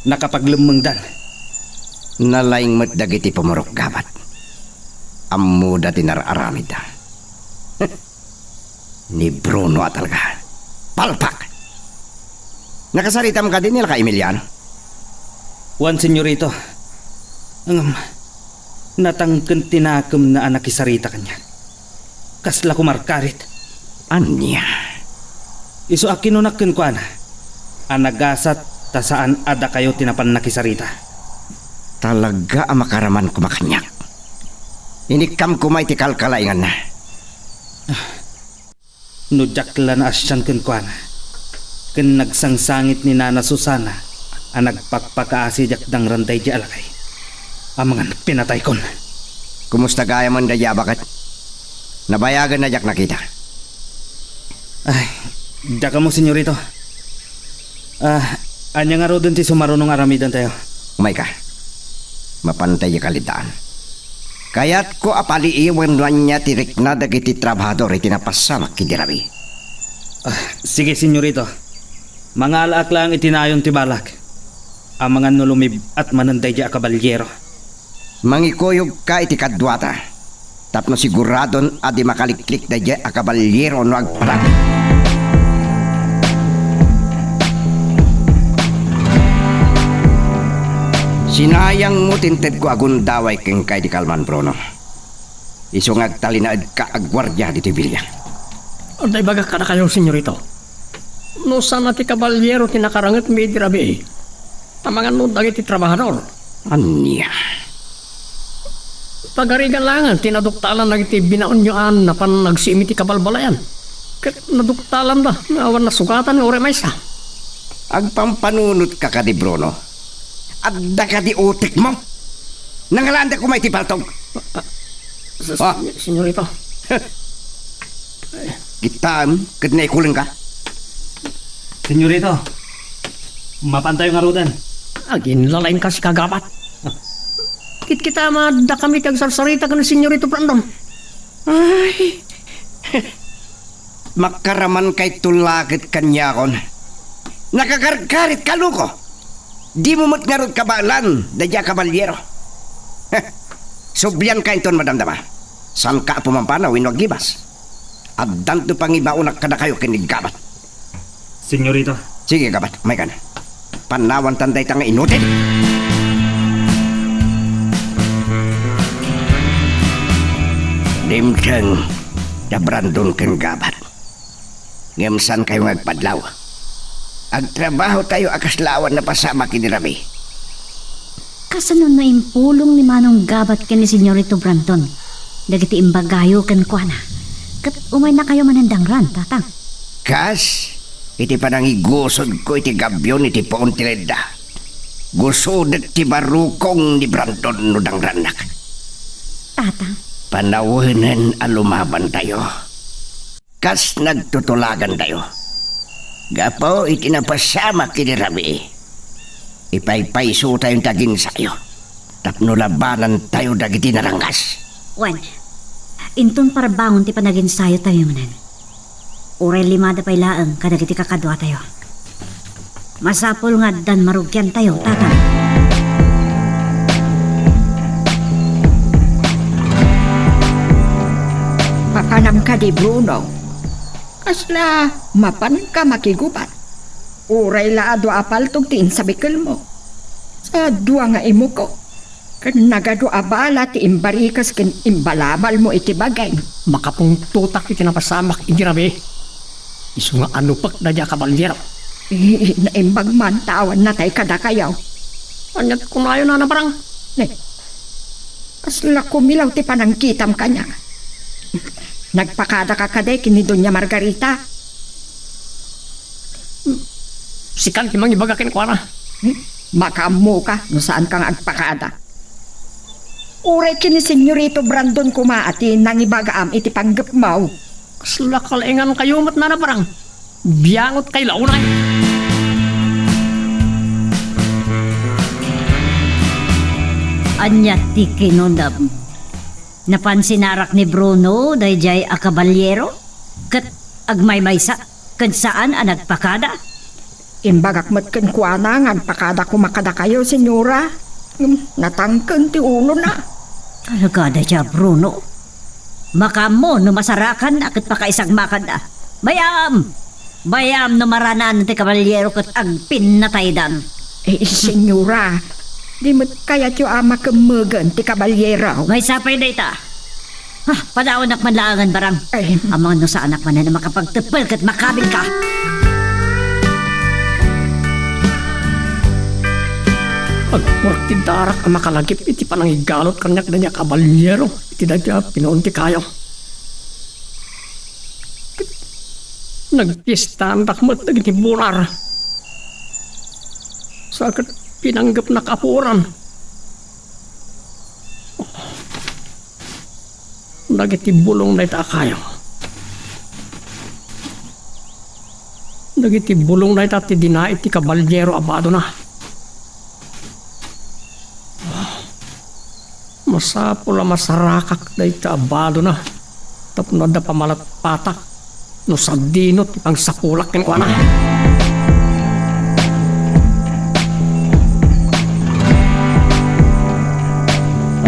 Nakapaglemengdan. Nalaing mo't dagiti pumurok gabat. Ammo dati nararamid da. Ni Bruno talaga. Palpak! Nakasaritam ka din nila ka Emiliano? Juan, Senyorito. Natangken tinakam na anak isarita kanya. Kasla kumarkarit. Anya? Isu akinunakken ko ana. Anagasat ta saan ada kayo tinapan nakisarita. Talaga ang makaraman kumakanyak. Inikam kumay ti kalkalaingan na. Nujaklan asyan ken ko ana. Ken nagsangsangit ni Nana Susana ang nagpakpakaasi jakdang randay di alakay. Amangan pinatay kon. Kumusta kaya man daya bakat? Nabayagan na jak nakita. Ay, daka mo, Senyorito. Anya nga ro dun ti sumarunong aramidan tayo. Umay ka. Mapantay yung kalitaan. Kaya't ko apali iwan niya tirik na dagiti trabahador iti napasamak kidirabi. Sige, Senyorito. Mga alaak lang itinayon ti balak. Amangan no lumib at mananday di akabalyero. Mangikoyog ka iti kadwata. Tapno siguradon adi makaliklik na di akabalyero no agparag. Sinayang mo tinted ko agundaway keng kay di Kalman Bruno. Isungag talinaad ka agwardya dito Villa. Anday baga ka na kayo, Senyorito. No sana ti kabalyero tinakarangat mi dirabi. Amangan no dagiti trabahador. Anya? Pagarigan langan, tinaduktalan na iti binaon nyo na pan nagsimi ti kabalbalayan. Kat naduktalan da, awan na sugatan ng ore maysa. Agpampanunot ka ka di Bruno. Adda ka di utik mo. Nangalanda ko may tipaltog. Senyorito. Kitaan, kat naikuling ka. Senyorito, mapantay nga rudan. Agin lalain ka si kagapat. Kit kita madda kami kagsarsarita ka ng Senyorito Brandon. Ay, makaraman kay tulakit kanya kon. Nakakarkarit ka luko. Di mo mo't ngarot kabalan, dadya kabalyero. Subyan ka inton madamdama. San ka pumampana, winwag gibas. At danto pang ibaunak ka na kayo kiniggabat. Senyorito. Sige gabat, may ka na. Panawan tanday tanga inutin. Dimtang, da Brandon kang gabat. Ngemsan kayo magpadlaw. Agtrabaho tayo akaslawan na pasama kinirabi. Kasano na impulong ni Manong Gabat ken ni Senyorito Brandon. Dagiti imbagayo ken kuana. Kat umay na kayo manandang ran, tatang. Kas, iti panang igusod ko iti gabyon iti poon ti Leda. Gusod ti barukong ni Brandon no dangranak. Tatang, Panawinin alumaban tayo. Kas nagtutulagan tayo. Gapo iti napasama kini Rabi. Ipaypayso tayong tagin sayo. Tapno labanan tayo dagiti narangas. wen, inton para bangon ti panaginsayo tayo manan. Uray limada pay laeng kadagiti kakadwa tayo. Masapol nga dan marugyan tayo, tatang. Papanam ka di Bruno. Kasla, mapan ka makigubat. Uray laado apaltog tin sa bikil mo. Sa dua nga imo ko. Kan nagado abala ti imbarikas ken imbalabal mo iti bagay. Makapong tutak iti napasamak iti Rabi. Isu nga anupak na diya kabalyero. Naimbag man tawan na tay kada kayaw. Anyat kunayo na parang. Ne, kasla kumilaw ti panangkitam kanya. Nagpakada ka kade kini Doña Margarita. Sikan timang ibagakin ko na. Makamu ka no saan kang agpakada. Uray kini Senyorito Brandon kumaati nang ibagaam iti panggap mau. Kasla kalaingan kayo mat na parang. Biyangot kay launay. Anyat ti kinundab. Napansinarak ni Bruno dayjay a kabalyero. Kat agmaymaysa. Kat saan ang nagpakada? Imbagak mat ken kuana nga agpakada kumakada kayo, senyora. Natangken ti ulo na. Talaga dayjay Bruno. Makamo no masarakan akit pakaisag makada. Bayam! Bayam no maranan ti kabalyero kat agpin na taydan. Senyora, di mo't kayat yung ama kemagan ti kabalyero. May sapay na ita. Padaon ak manlangan barang. Amang no sa anak man na makapagtepel kat makabil ka. Agportid darak ang makalagip iti panangigalot kanyak na niya kabalyero. Iti dadya pinaunti kayo. Nagpistaan takmat na iti bunar. Sakit pinanggap na kapuran. Nagiti bulong na ita kayo. Nagiti bulong na ita ti dinait ti kabalyero abado na. Masapula masarakak na ita abado na. Tapno da pamalat patak. No sadinot ipang sapulak ken kuana.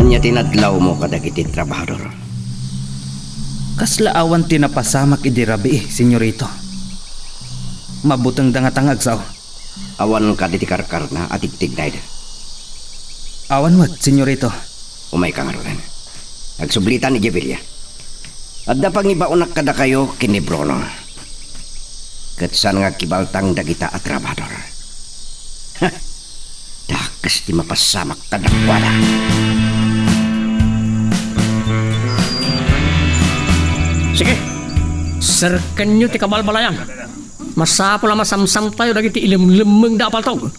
Anya tinadlaw mo kadagiti trabahador. Kasla awan tinapasamak iti Rabi, senyorito. Mabutang dangatang agsaw. Awan ka diti karkar na atigtig na ida. Awan wat, senyorito. Umay ka nga rin. Nagsublitan ni Jevelia. At da pangibaunak kada kayo kini Bruno. Katsan nga kibaltang dagita at trabador. Dakas di mapasamak kadakwala. Sige. Serken nyo ti kabalbalayan. Masapula masamsam tayo dagiti ilim-limeng da apaltog.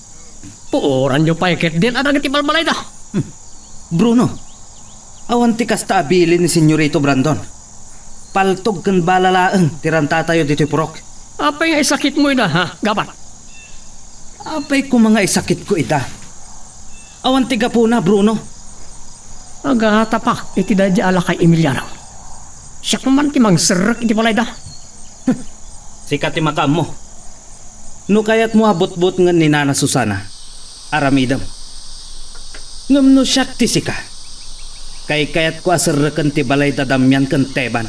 Puoran nyo paikit din at dagiti balbalay da. Bruno, awan ti kasta abilin ni Senyorito Brandon. Paltog kan balalaeng tiranta tayo dito purok. Apay nga isakit mo ina ha, gabat? Apay ko mga isakit ko ita. Awan tiga po na, Bruno. Agatapak iti dadya ala kay Emiliano. Siya kuman ti mangserak iti balay da. Sikat ti makam mo. No kayat mo abot-bot nga ni Nana Susana. Aramidam. Ngam no siyak ti sika. Kay kayat ko asarakan ti balay da damyan kan teban.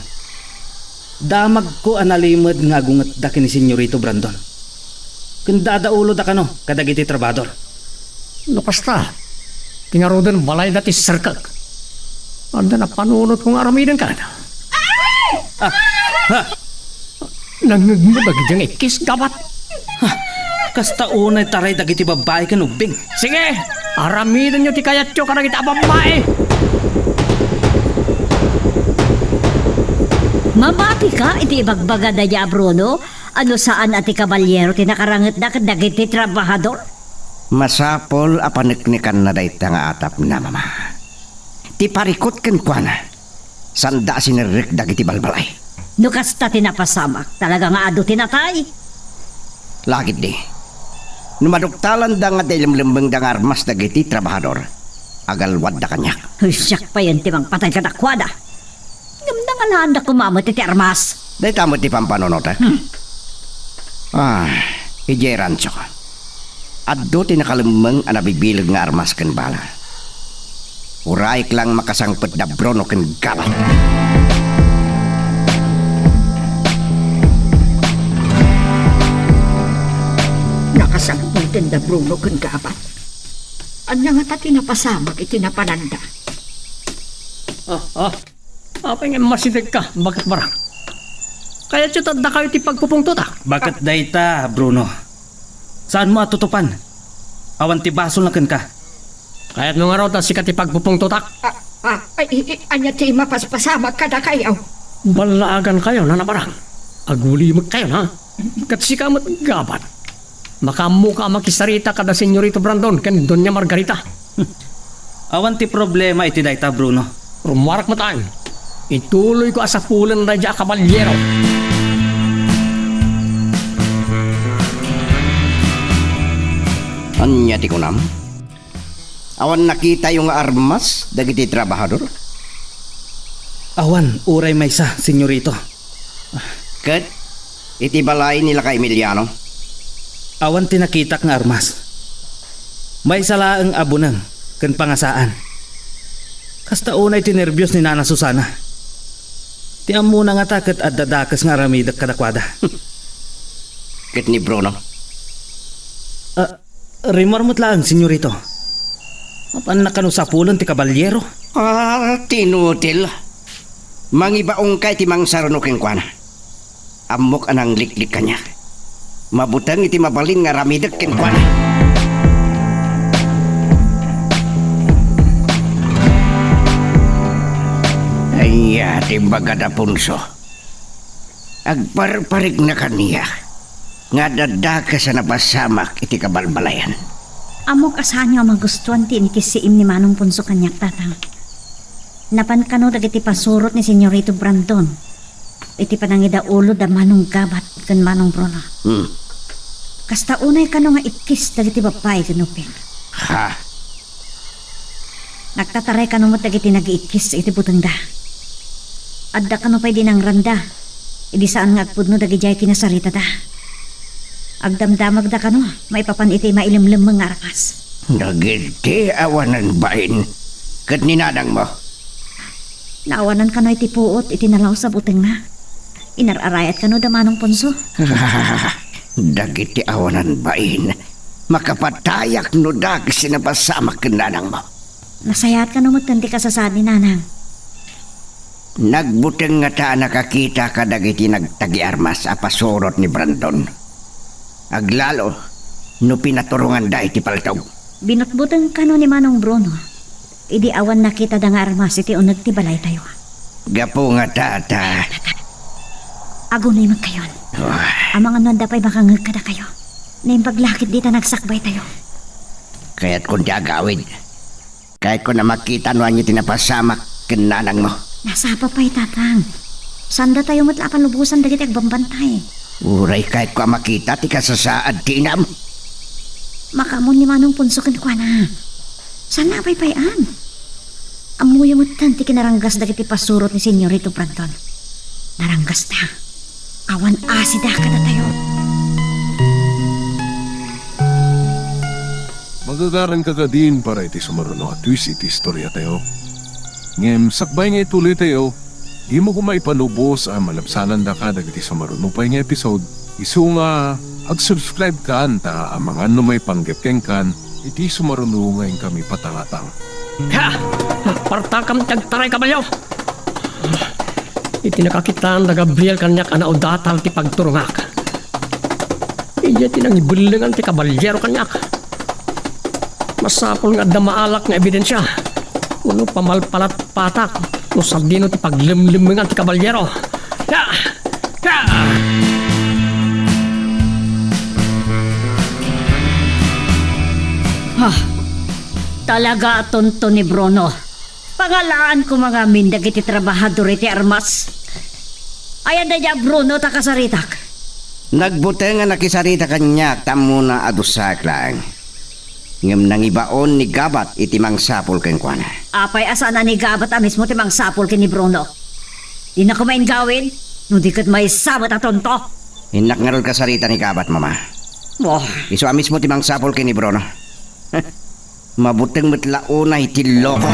Damag ko analimod nga gungat da kini Senyorito Brandon. Kanda ulo da kano kadagiti trabador. Nakasta. Tingarodan balay da ti serkak. Anda na panunot kong aramidan ka na. Nangagmabag diyang ikis gabat. Kasta unay taray dagiti babae kan ubing. Sige! Aramidan nyo ti kayat nyo karang ita babae. Mabati ka, iti ibagbaga da ya, Bruno. Ano saan ati kabalyero tinakarangat na kadagiti trabahador? Masapol apaniknikan na dayta nga atap na mama. Ti parikot ken kuana. Sanda sinirrik dagiti balbalay. Nukas ta tinapasamak, talaga nga ado tinatay. Lagid di. Numaduktalan da nga dilimlimbang da nga armas dagiti trabahador. Agalwad da kanyak. Husyak pa yan timang patay kadakwada. Gamda nga laan da kumamot iti armas. Day tamot ti pampanonota. Ijeran siya ka. Addo tinakalimang anabibilag nga armas ken bala. Uraik lang makasangpet da brono ken gabat. Nakasangputin da Bruno kung gabat. Anya nga ta tinapasamag itinapananda. Apa nga masitig ka? Bakit barang? Kaya tiyot da kayo ti pagpupungtot Bakit dayta, Bruno? Saan mo atutupan? Awan ti basol na ken ka. Kaya't nung araw ta sikat ti pagpupungtot Anya ti mapaspasamag kada kayaw. Balaagan kayo na nabarang. Agulimag kayo na. Kat sikamat gabat. Makamuka makisarita kada Senyorito Brandon ken Doña Margarita. Awan ti problema iti dayta, Bruno. Rumarak mataan. Ituloy ko asapulan na dya kabalyero. Anya ti kunam? Awan nakita yung armas dagiti trabahador? Awan, uray maysa, senyorito. Ket iti balay nila ka Emiliano. Awan tinakitak nga armas. May sala ang abunang, ken pangasaan. Kasta unay tinerbyos ni Nana Susana. Ti amuna nga taket at dadakas nga ramidak kadakwada. Ket ni Bruno. Rimormot lang, senyorito. Apan nakanusapulan ti kabalyero. Tinutil. Mangibaong kay ti mangsarno ken kuana. Amok anang liklik kanya. Mabutang iti mabalin nga ramidak ken kuana. Ay, timbaga da punso. Agparparig na kaniya. Nga dadaka sa napasamak iti kabalbalayan. Amok asahan nga magustuhan ti inikisiim ni Manong Punso kanyak tatang. Napan kano dagiti pasurot ni Senyorito Brandon. Iti panangida ulo da Manong Gabat ken Manong Bruno. Kasta unay kano nga ikis dagiti bapay ken upin. Ha? Nagtataray kano mo dagiti nag-iikis iti buteng da. Adda kano pa'y dinang randa. Idi saan nga agpudno dagijay kinasarita da. Agdamdamag da kano, may papan iti mailimlim mga armas. Nagiti awanan bain. Kat ninadang mo. Naawanan kano iti puot, iti nalaw sa buteng na. Inararayat kano da Manong Punso. Dagiti awanan bain. Makapatayak no dag sinapasamak kinanang mo. Nasayat kano mo tanti kasasad ni Nanang. Nagbuteng nga ta nakakita ka dagiti nagtagi armas apasurot ni Brandon. Aglalo, no pinaturungan da iti paltaw. Binutbuteng kano ni Manong Bruno. Idi awan nakita da nga armas iti unag ti balay tayo. Gapo nga tata. Agunay magkayon. Amang anon da pa'y makangag kada kayo. Na yung paglakit dita nagsakbay tayo. Kaya't kung di agawid. Kahit ko na makita no ang tinapasamak kinanang mo. Nasapa pa'y tatang. Sanda tayo matlapan lubusan dagiti agbambantay. Uray kahit ko makita ti kasasaad tinam. Makamon ni Manong Punso ken kuana. Sana paypayan. Amuyo mo tanti kinaranggas dagiti pasurot ni Senyorito Brandon. Naranggas ta. Awan asida ka na tayo. Magagaran ka din para iti sumaruno at twist iti istorya tayo. Ngem sakbay nga ituloy tayo. Di mo kumay panubos ang malabsanan da ka dagiti sumaruno pa nga episode. Isu nga ag-subscribe ka ta ang mga may panggapkeng kan iti sumaruno ngayon kami patangatang. Ha! Partakam tagtaray kabalyo! Iti nakakitaan na Gabriel kanyak anao datal ti pagturungak. Iya tinang ibulingan ti kabalyero kanyak. Masapol nga damaalak nga ebidensya. Uno pamalpalat patak. No sabdino ti paglimlimingan ti kabalyero. Ya! Ya! Talaga tonto ni Bruno. Pangalaan ko mga mindag iti trabahador iti armas. Ayan na niya Bruno takasaritak. Nagbuti nga nakisarita kanya tamo na adusak lang. Ngam nang ibaon ni Gabat iti mangsapol keng kuana. Apay asa na ni Gabat mismo timang sapol kini Bruno. Di na kumain gawin. No di kat may sabat at tonto. Hinak nga ron kasarita ni Gabat, mama. Oh, Iso mismo timang sapol kini Bruno. Mabuteng metlao na iti loko.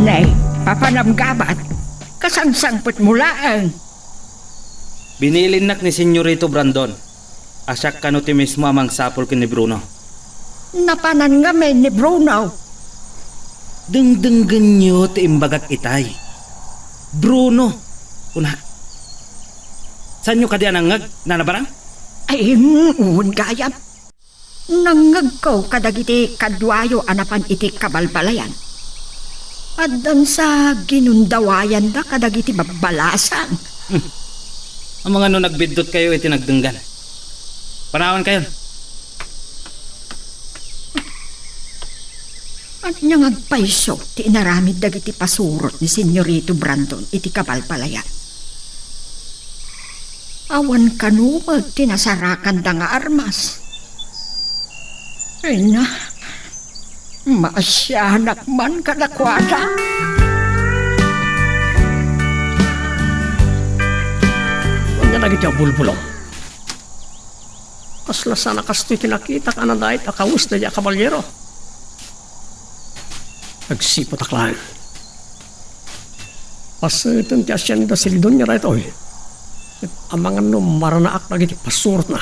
Nay, papanamgabat. Kasangsangpot mulaan. Binilinak ni Senyorito Brandon. Asyak kano ti mismo amang sapol kini Bruno. Napanan nga may ni Bruno. Dengdenggan nyo ti imbagat itay. Bruno, unak. Saan nyo kadi anangag, nanabarang? Ay, uwan gayam. Nangag ko kadagiti kadwayo anapan iti kabalbalayan. Adan sa ginundawayan da kadagiti babalasan. Ang mga no nagbidot kayo iti nagdenggan. Panawan kayo. At niyang agpaiso ti inaramid dagiti pasurot ni Senyorito Brandon iti kabalbalayan. Awan kanumag tinasarakan da nga armas. Ay na, maasyanak man kadakwada. Huwag na nagit yung bulbulong. Kasla sana kasto'y tinakita ka na dahit akawus na niya kabalyero. Nagsipot aklaan. Pasitin ti asyenda silidon niya rito eh. Ang mga maranaak na giti pasurot na.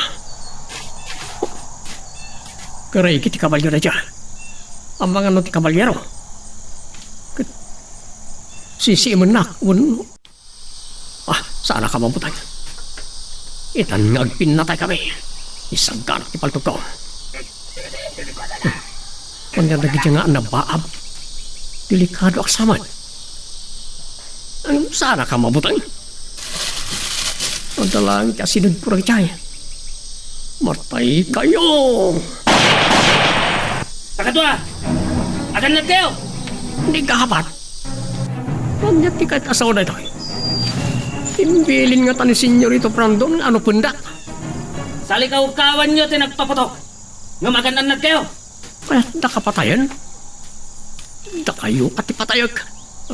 Karay kiti kabalyero na dyan. Ang mga ti kabalyero. Sisiiman na. Sana ka mabutay. Itan ngagpinatay kami. Isang ganak ti paltog ko. Kung yan nagiging nga nabaab. Delikado aksaman. Sana ka mabutay. Ang talang kasinod po rin chay. Matay kayo! Takadwa! Agan na kayo! Hindi kahapat. Huwag niya tikat asawa na ito. Imbilin nga tani Senyorito Brandon ano pundak. Salikaw-kawan nyo tinagpaputok. Nga maganan na kayo! Kaya nakapatayan. Da kayo pati patayag.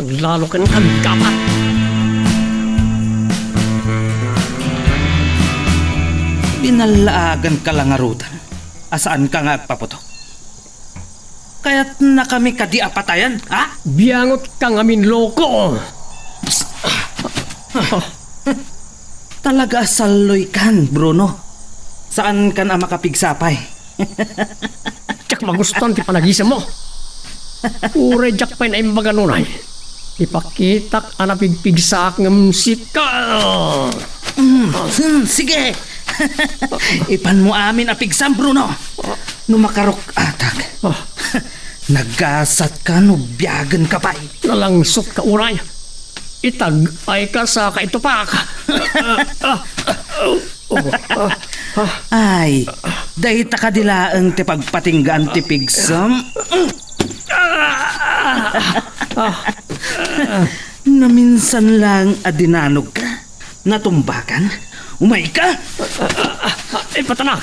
Ang lalo ka ng kagapat. Binalaagan ka lang arutan. Asaan ka nga agpaputok? Kaya't na kami kadi apatayan, ha? Biyangot ka ngamin loko. Talaga saloy kan, Bruno. Saan ka na makapigsapay? Tsak magustan ti panagisa mo. Ure jak pa na imbaga nunay. Ipakitak anapigpigsak ng sika. Sige! Ipan mo amin apigsam, Bruno. Numakarok atag. Nagasat ka no biyagan ka pa. Nalangsot ka uray. Itag ay ka sa kaitupak. Ay, dahil takadilaang ti pagpatinggaan ti pigsam. Na minsan lang adinanog ka. Natumbakan. Umay ka. Ay, patanak.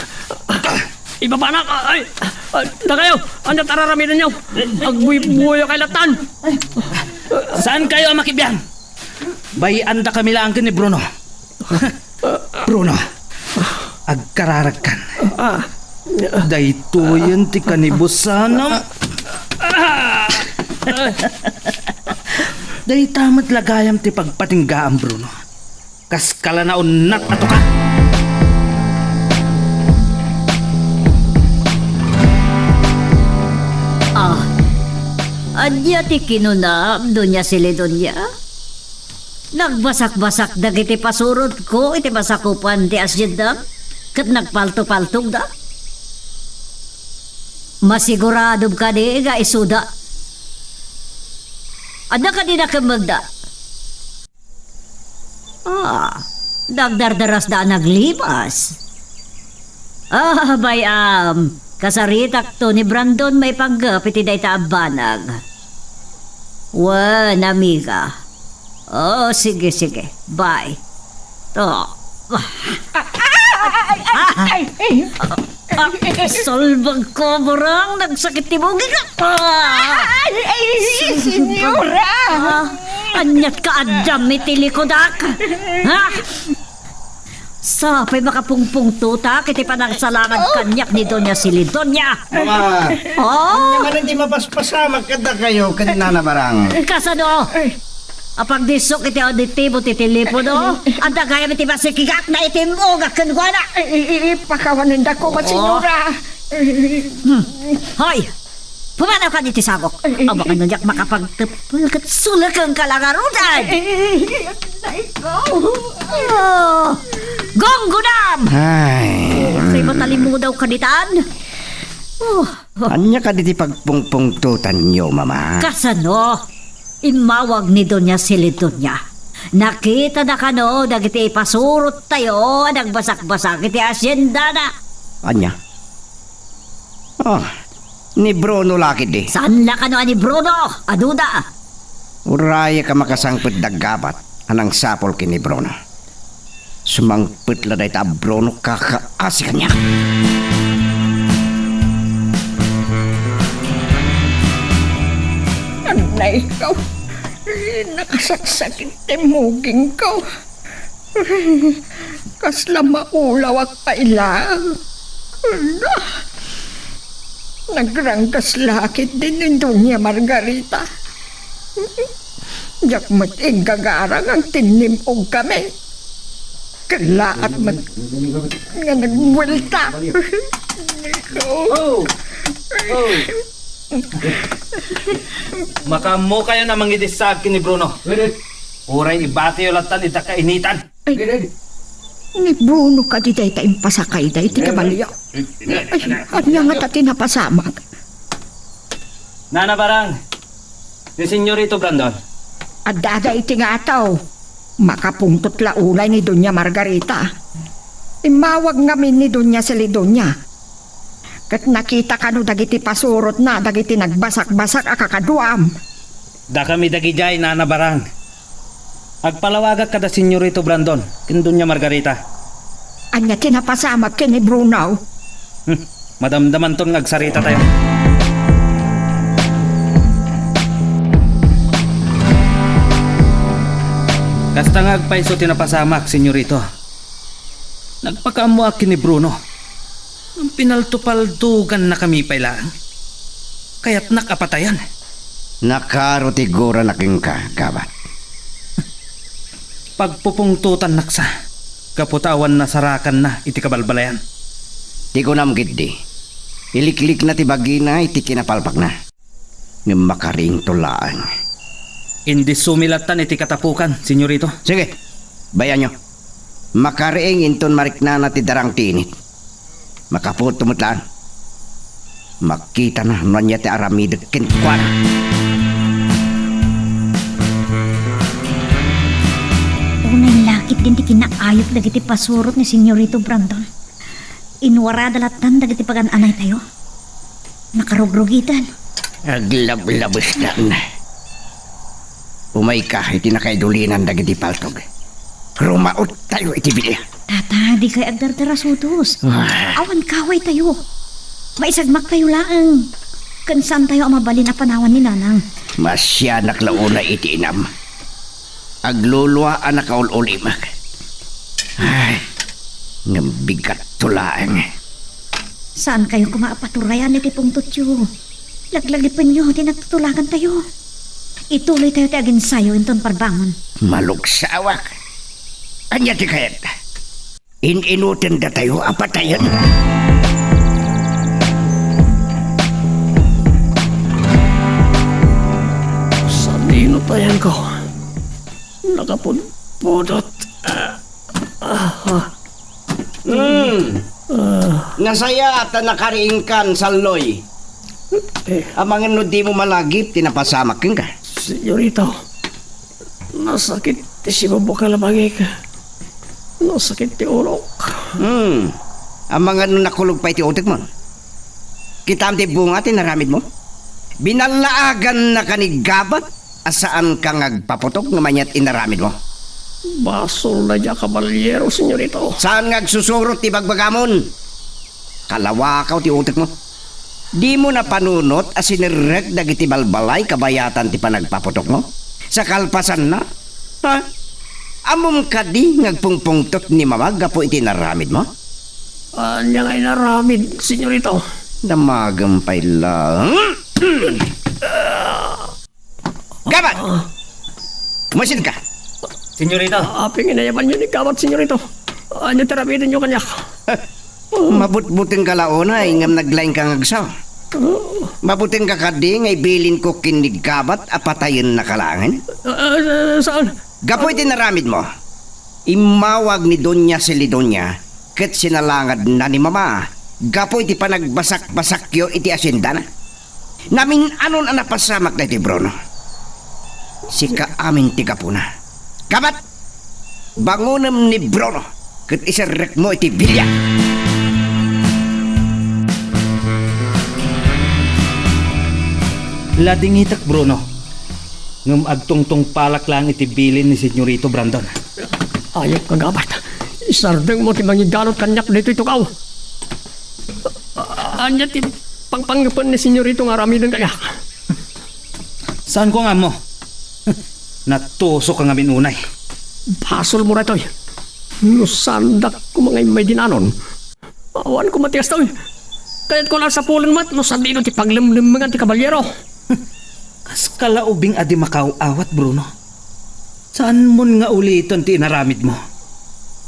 Ibaba na. Ay, na kayo. Ano tararaminan nyo? Agbuy-buyo kay latan. Saan kayo makibiyang? Bayan da kami lang ni Bruno. Bruno, agkararag kan. Dayto yun ti kanibusanam. Day tamat lagayam ti pagpatinggaan, Bruno. Kaskala na unat ato ka. Adya ti kinunam, Doña Silidonia. Nagbasak-basak dagiti pasurot ko iti masakupan ti asyenda kat nagpalto-paltog da. Masigurado ka di ga isuda. Ada ka di nakamagda. Dagdardaras da naglipas. Bayam. Kasaritak to ni Brandon may panggap iti dayta abanag. Wan, amiga. Sige. Bye. Solbag ko, barang. Nagsakit ti bugi ka. Senyora! Anyat ka adyam iti likodak. Ha? Sapay makapungpung tuta, kiti panagsalangan kanyak ni Doña Silidonya. Mama, naman hindi mapaspasamak kada kayo kanina na barang. Kasano? Apag disok iti auditibo ti telepono, anda kaya iti masikigak na itimugak kanugana. Ipakawanan da ko ba, senyora? Hoy! Pumanaw ka diti sagok. Aba ka nandiyak makapagtapal kat sulak ang kalagarudan. Gonggunam! Ay, Kay matalimu daw kaditaan. anya ka diti pagpungpungtutan nyo, mama? Kasano? Imawag ni Doña Silidonya. Nakita na ka no, dagiti ipasurot tayo, nagbasak-basak iti asyenda na. Anya? Ni Bruno lakit di. Saan la ka no ani Bruno? Aduda. Uraya ka makasangpit daggabat anang sapol kini Bruno. Sumangpit la dayta Bruno kakaasi kanya. Anay ikaw. Nakasaksakit timuging ko. Kasla maulaw at pailang. Nagrangkas lakit din ni Doña Margarita. Yak mating gagarang ang tinimog kami. Kala at nga nagwalta. Makamo kayo na mangidisag kini Bruno. Uray ibati yung latan ita kainitan. Ni Bruno ka di day tayong pasakay day ti kabalyo. Anya nga tati napasamak. Nana barang. Ni Senyorito Brandon. Adada iti nga ataw. Makapungtot la ulay ni Doña Margarita. Imawag ngamin ni Doña Silidonya. Kat nakita ka no dagiti pasurot na dagiti nagbasak-basak akakaduam. Da kami dagijay Nana barang. Agpalawagak kada Senyorito Brandon kin Doña Margarita. Anya tinapasamak kini Bruno. Madamdaman ton ngagsarita tayo. Kasta nga agpaiso tinapasamak, Senyorito. Nagpakamuak ni Bruno. Ang pinaltupaldugan na kami pailaan. Kaya't nakapatayan. Nakarotigura na king kagabat. Pagpupungtutan naksa. Kaputawan na sarakan na iti kabalbalayan. Di ko namgid di. Iliklik na ti bagina iti kinapalpak na. Ng makaring tulaan. Hindi sumilatan iti katapukan, Senyorito. Sige, bayan nyo. Makariing inton marikna na ti darang tinit. Makaputumutlaan. Makita na nanya ti aramid kinkwan. Unay lakit din ti kinaayot dagiti pasurot ni Senyorito Brandon. Inwara dalatan dagiti pagan-anay tayo. Nakarugrugitan. Aglab-labis lang. Umay ka iti nakaidulinan dagiti paltog. Rumaot tayo iti bilya. Tata, di kay agdardarasutos. Awan kaway tayo. Maisagmak tayo laang. Kansan tayo ang mabalin na panawan ni Nanang. Masyanak launa iti inam. Aglulwa anak kaul-ulimag. Ay, nambigat tulaan. Saan kayo kumaapaturayan iti pungtutyo? Laglagipin nyo, tinatutulagan tayo. Ituloy tayo ti aginsayo inton parbangon. Malugsawak. Anya ti kayat. Inutin da tayo apatayan. Sanino tayan ko. Nakapudpudot. Nasaya at nakariingkan sa loy. Amang ano di mo malagip, tinapasamak ka. Senyorito, nasakit ti si Babukalabangik. Nasakit ti urok. Amang ano nakulog pa iti utik mo. Kitam ti bunga, tinaramid mo. Binalaagan na kanigabat, asaan ka ngagpaputok nga manyat inaramid mo. Basol na dya kabalyero, senyorito. Saan ngagsusurot ti bagbagamon? Kalawakaw ti utik mo. Di mo na panunot as sinirek dagiti balbalay kabayatan ti panagpaputok mo? Sa kalpasan na? Ha? Amom ka di ngagpungpungtot ni mamag gapo iti naramid mo? Anya nga inaramid, senyorito. Damagang lang. Gabat! Umasin ka! Senyorito. Aping inayaman nyo ni Gabat, senyorito. Anya terapitin nyo kanyak. Mabut-buting kalauna ingam naglaing kang agsaw. Mabuting kakadi ngay bilin ko kinig Gabat apatayin na kalangan. Saan? Gapoy tinaramid mo. Imawag ni Donya Silidonya ket sinalangad na ni Mama. Gapoy ti panagbasak-basakyo iti asinda na. Namin anon ang napasamak na iti Bruno. Sika amin ti kapuna. Gabat! Bangunam ni Bruno ket isarek mo iti bilya. Lading itak, Bruno. Ngam agtungtong palak lang itibilin ni Senyorito Brandon. Ayop ka, Gabat. Isardeng mo ti mangigalot kanyak dito ito kaw. Anya ti pangpangapan ni senyorito nga rami din kaya. Saan ko nga mo? Natusok ka nga minunay. Basol mo retoy. Nusandak ko mga may dinanon. Awan ko matigas to. Kaya't ko lang sa pulan mat, nusandino ti paglimlimangan ti kabalyero. Kas kalaubing adi makauawat, Bruno. Saan mo nga uliton ti inaramid mo?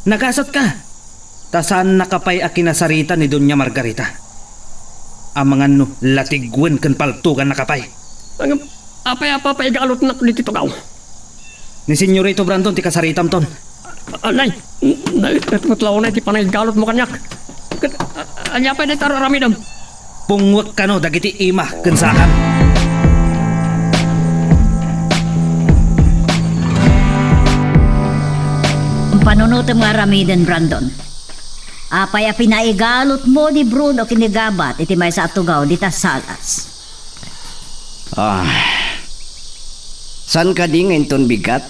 Nagasat ka. Tasan nakapay a kinasarita ni Doña Margarita. Amangan no, latigwen kan paltugan nakapay. Ang apay-apa pa igalot na dito kaw. Ni Senyorito Brandon ti kasaritam ton. Anay, natutlaw na ti panay galot mo kanyak. Anya pa na taro ramidam. Pungwak ka no, dagiti ima kensakan. Panunutom nga ramidan, Brandon. Apay a pinaigalot mo ni Bruno kinigabat iti may sa atugaw dita salas. San ka di ngayon ton bigat?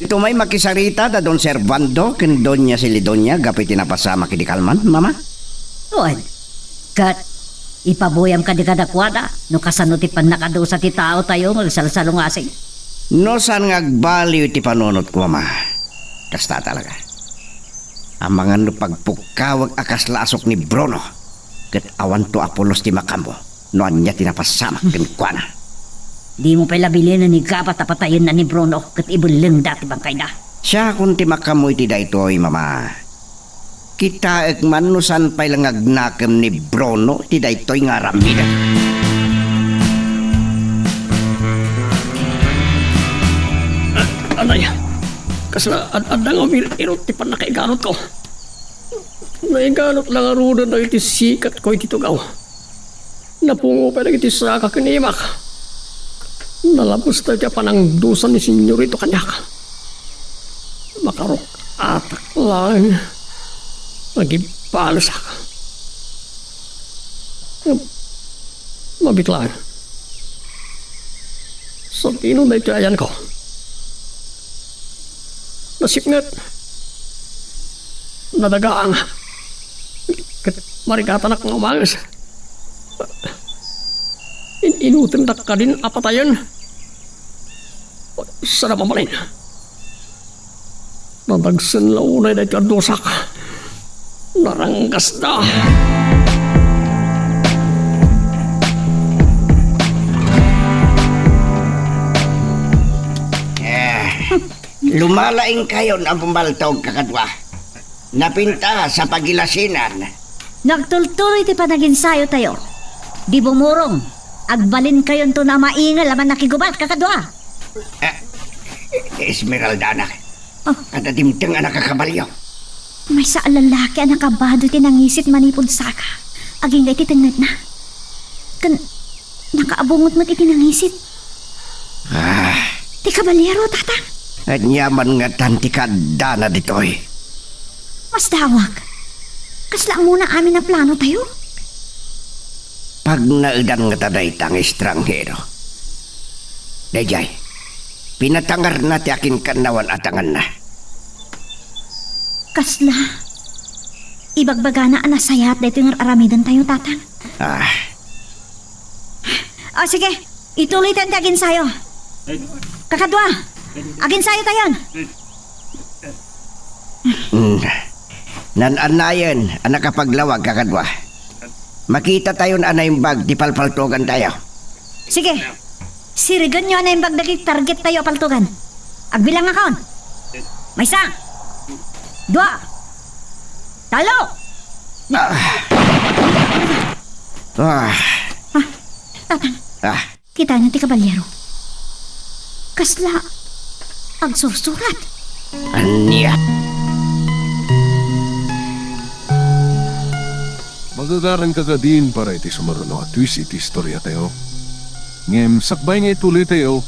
Ito may makisarita da Don Servando ken Doña Silidonya gapit tinapasama kidi kalman, Mama? Tuan, kat ipabuyam ka di kadakwada no kasano ti pan nakadusa ti tao tayo magsalsalong asing. No san ngagbaliw ti panunot ko, Mama? Kasta talaga. Ang mga no pagpukawag akas lasok ni Bruno ket awan to Apolos ti Makambo no anya tinapasama ken kuana. Di mo pala bilin na ni Gabat apatayin na ni Bruno ket ibuleng dati bangkay na. Siya kung ti makamoy ti daytoy, Mama. Kita ek manusan pay lang agnakem ni Bruno ti daytoy nga ramida. Anay, kasla adang irot ti pan nakaigalot ko. Naigalot lang aruda na iti sikat ko iti tugaw. Napungo pa lang iti saka kinimak. Nalabos na siya panangdusan ni senyorito kanyak. Makarok atak lang. Nagipalas ako. Mabitlaan. Sa tino na ito ayan ko. Nasipngat. Nadagaang. Marikatanak ng umangas. Inutindak ka din apatayan. Sana mamalin. Nadagsan launay na ito dosak. Naranggas na. Lumalaing kayo ang pumbaltog kakadwa. Napinta sa pagilasinan. Nagtultuloy ti panaginsayo tayo. Di bumurong. Agbalin kayon to na maingal laman nakigubat kakadwa. Esmeralda anak. Oh. Kada dimteng anak kakabalyo. May sa lalaki ang nakabado tinangisit manipod saka. Aging da iti tingnat na. Kan, nakaabungot mo't itinangisit. Ti kabalyero, tatang. At yaman nga tantikada na ditoy. Mas dawag. Kasla muna amin na plano tayo. Pag naidan nga taday tang estranghero. Dayjay, pinatangar na ti akin kanawan atangan na. Kasla. Ibagbaga na anasayat dito yung aramidan tayo, tatang. O sige, ituloy tayo agin sayo. Kakadwa, agin sayo tayo. Nananayan, anak kapaglawag kakadwa. Makita tayo na anay bag, di palpaltogan tayo. Sige, sirigan nyo na yung bagdagi target tayo paltugan. Agbilang akon. May isa. Dua. Talo. Tatang, kita niyo ti kabalyero. Kasla, agsursurat. Anya. Magagaran ka din para iti sumaruno at twist iti istorya tayo. Ngem, sakbay nga ituloy tayo,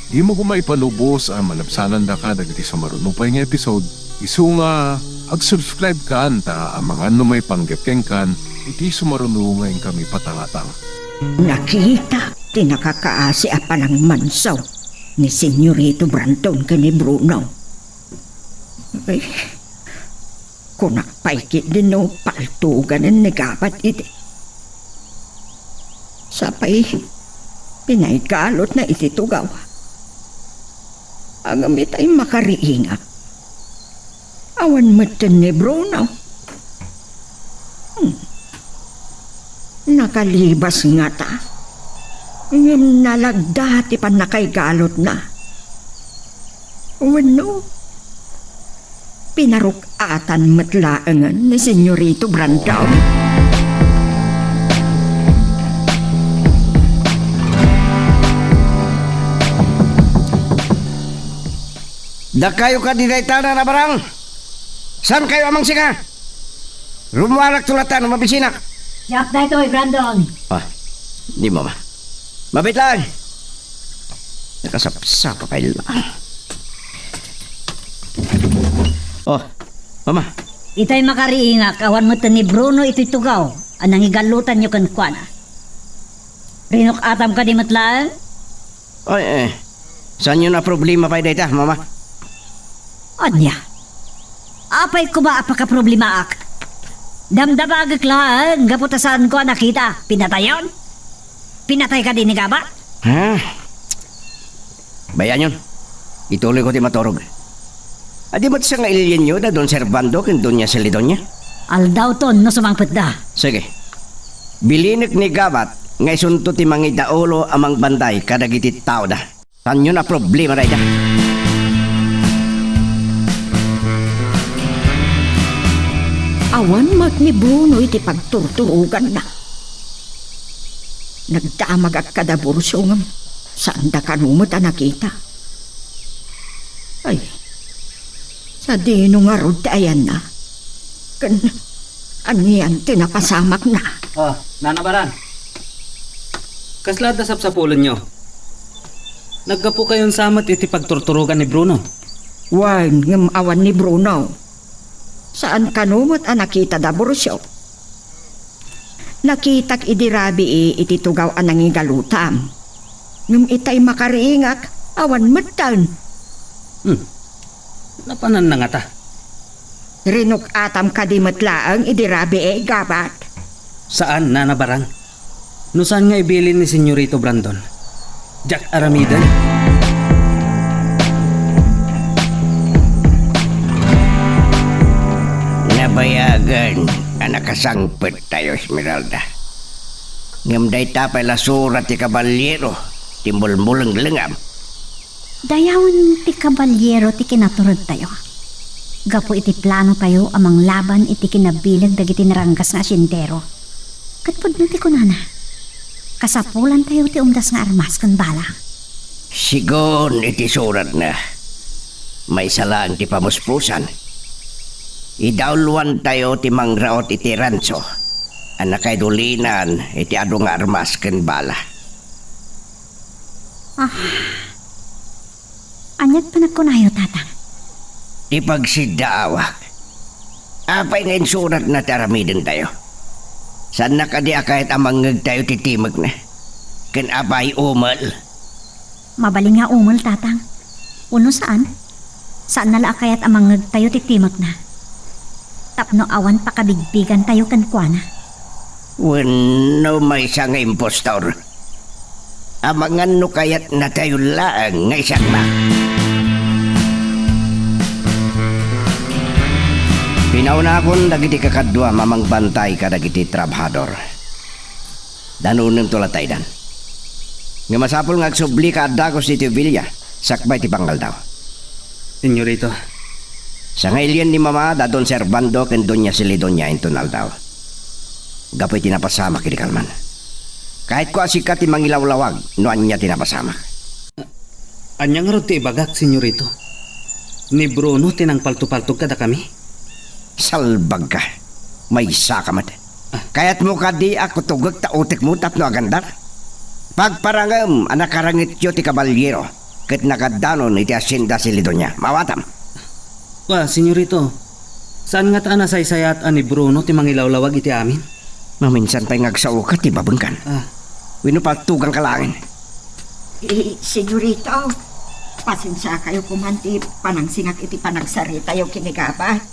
di mo kumaipanubos ang malabsanan da ka iti sumaruno pa nga episode. Isu nga, ag-subscribe ka anta ang mga may panggapkeng kan, iti sumaruno ngayon kami patangatang. Nakita, tinakakaasi pa ng mansaw ni Senyorito Brandon ka ni Bruno. Ay, kunakpaikit din no paltugan ang nagapat iti. Sapay, pinaygalot na iti tugaw. Ang amit ay makariinga. Awan matan ni Bruno. Nakalibas nga ta. Ngam nalagdati pa nakaygalot na. Wano? Pinarukatan matlaangan ni Senyorito Brandon. Da kayo ka dinaytana na barang. Saan kayo amang singa? Rumuwarak tulatan ng mabisina. Jack na ito, Brandon. Di mo ma. Mabit lang. Nakasapsapa kayo lang. Mama. Itay makariingak, awan mo ni Bruno ito'y tugaw. Anang igalutan nyo kan kuana. Rinok atam ka di matlaan? Saan yun na problema pa dita, mama? Anya? Apay ko ba apaka-problema ak? Damdamagak lang, gaputasan ko nakita. Pinatayon? Pinatay ka din ni Gabat? Bayan yun. Ituloy ko di matorog. Adi ba't siya nga ililin nyo na doon servando kin doon niya sa lidon niya? Aldaw ton no sumangpet da. Sige. Bilinik ni Gabat nga isunto ti mangidaulo amang banday kadagiti tao da. Saan yun na problema da ita? Awan mag ni Bruno iti pagturturugan na. Nagdamag at kadabursong saan da kanumot ang nakita. Ay, sa dino nga rod ayan na. Aniyan tinapasamak na. Nanabaran. Kasla da sapsapulan nyo. Nagkapo kayon samat iti pagturturugan ni Bruno. Wan ngam awan ni Bruno. Saan kanumot ang nakita da bursyo? Nakitak idirabi iti tugaw ang nangigalutam. Ngam itay makariingak, awan matan. Napanan na nga ta. Rinok atam kadimatlaang idirabi Gabat. Saan, Nanabarang? No saan nga ibilin ni Senyorito Brandon? Jack Aramidan? Nabayagan ang nakasangpet tayo, Esmeralda. Ngam day tapay lasurat ti kabalyero, timbul-mulang lengam. Dayawan ti kabalyero ti kinaturod tayo. Gapo iti plano tayo amang laban iti kinabilag dagiti naranggas nga asyentero. Katpod no ti kunana. Kasapulan tayo ti umdas nga armas kan bala. Sigon iti surat na. may salaan ti pamuspusan. Idawluan tayo ti mangraot iti ranso. Anak kay dulinan iti adu nga armas ken bala. Anyat pa nagkunayo, tatang. Ti pagsidaawak. Apay ngayon surat na taramidin tayo. Saan na kadi kahit amangag tayo titimag na. Ken apay umal. Mabaling nga umol, tatang. Uno saan? Saan nala kayat amangag tayo titimag na? Tapno awan pakabigbigan tayo kan kuana. Wano may isang impostor. Amangan no kayat na tayo laang nga isang ma. Pinauna akong dagiti kakadwa mamang bantay ka dagiti trabahador. Danunem tulatay dan. Nga masapol nga agsubli ka adagos iti Villa, sakbay ti panggal daw. Senyorito, Sa ngayon ni mama, dadon Servando ken Doña Silidonia intunal daw. Gapoy tinapasama kini Kalman. Kahit ko asikat ti mangilawlawag, noan niya tinapasama. anyang rod ti ibagak, senyorito. Ni Bruno tinang palto-paltog kada kami. Salbag ka. May isa ka mat. Kaya't mo ka di ako tugag ta utik mo tapno agandar. Pagparangam, anak karangit yo ti kabalyero. Ket nakadanon iti asyenda Silidonia. Mawatam. Senyorito, saan nga taan nasaysayat ani Bruno ti mangilawlawag iti amin? Maminsan pa'y ngagsaw ka ti babengkan. Winupaltugang kalangin. Senyorito, pasensya kayo kumanti panangsingak iti panagsarita yung kinigabat.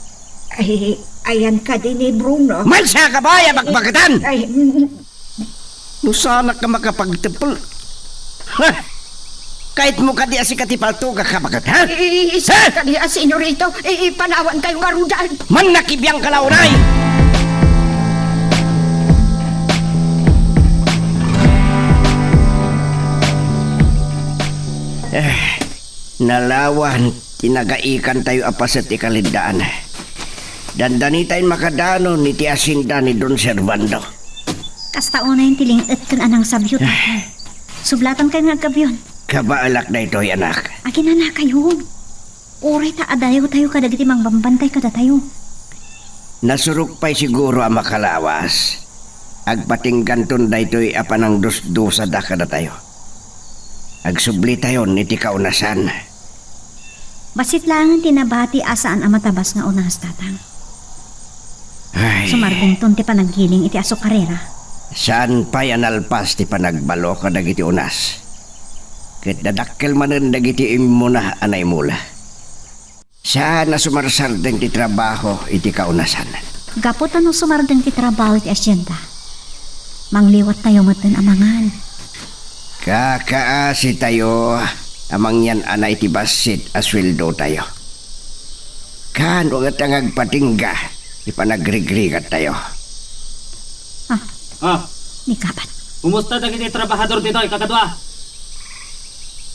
Ayan ka din ni Bruno. Mansa ka ba, yabagbagatan? Ay, Nusanak ka makapagtepel. Kahit mo ka di asikatipalto ka kabagat, ha? isa ka niya, senyorito. Panawan kayong arudan. Man nakibiyang kalauray! Nalawan, tinagaikan tayo apas at ikalindaan. Dandani tayo makadanon ni tiasinda ni Don Servando. Kasta una yung tiling-et kan anang sabyot. Sublatan kayo nga kabyon. Kabaalak na ito'y anak. Agin na kayo. Uray ta adayo tayo kadagiti mangbambantay kada tayo. Nasurok pa'y siguro ang makalawas. Agpatinggan tun da ito'y apanang dos-dosa da kada tayo. Agsubli tayo niti kaunasan. Basit lang ang tinabati asaan ang matabas nga unas, tatang. Ay, Sumarbong ton ti panaggiling iti aso karera. saan pa'y analpas ti panagbalo ka dagiti unas. Ket dadakkel manen dagiti imuna anay mula. Saan na sumarsardeng ti trabaho iti kaunasan. Gapot ano sumardeng ti trabaho iti asyenda. Mangliwat tayo matan amangan. Kakaasi tayo, amang yan anay ti basit asweldo tayo. Kano nga tangag patingga, ipanagrig-rigat tayo. Ni kapat. Kumusta dagiti trabahador dito, kakadwa?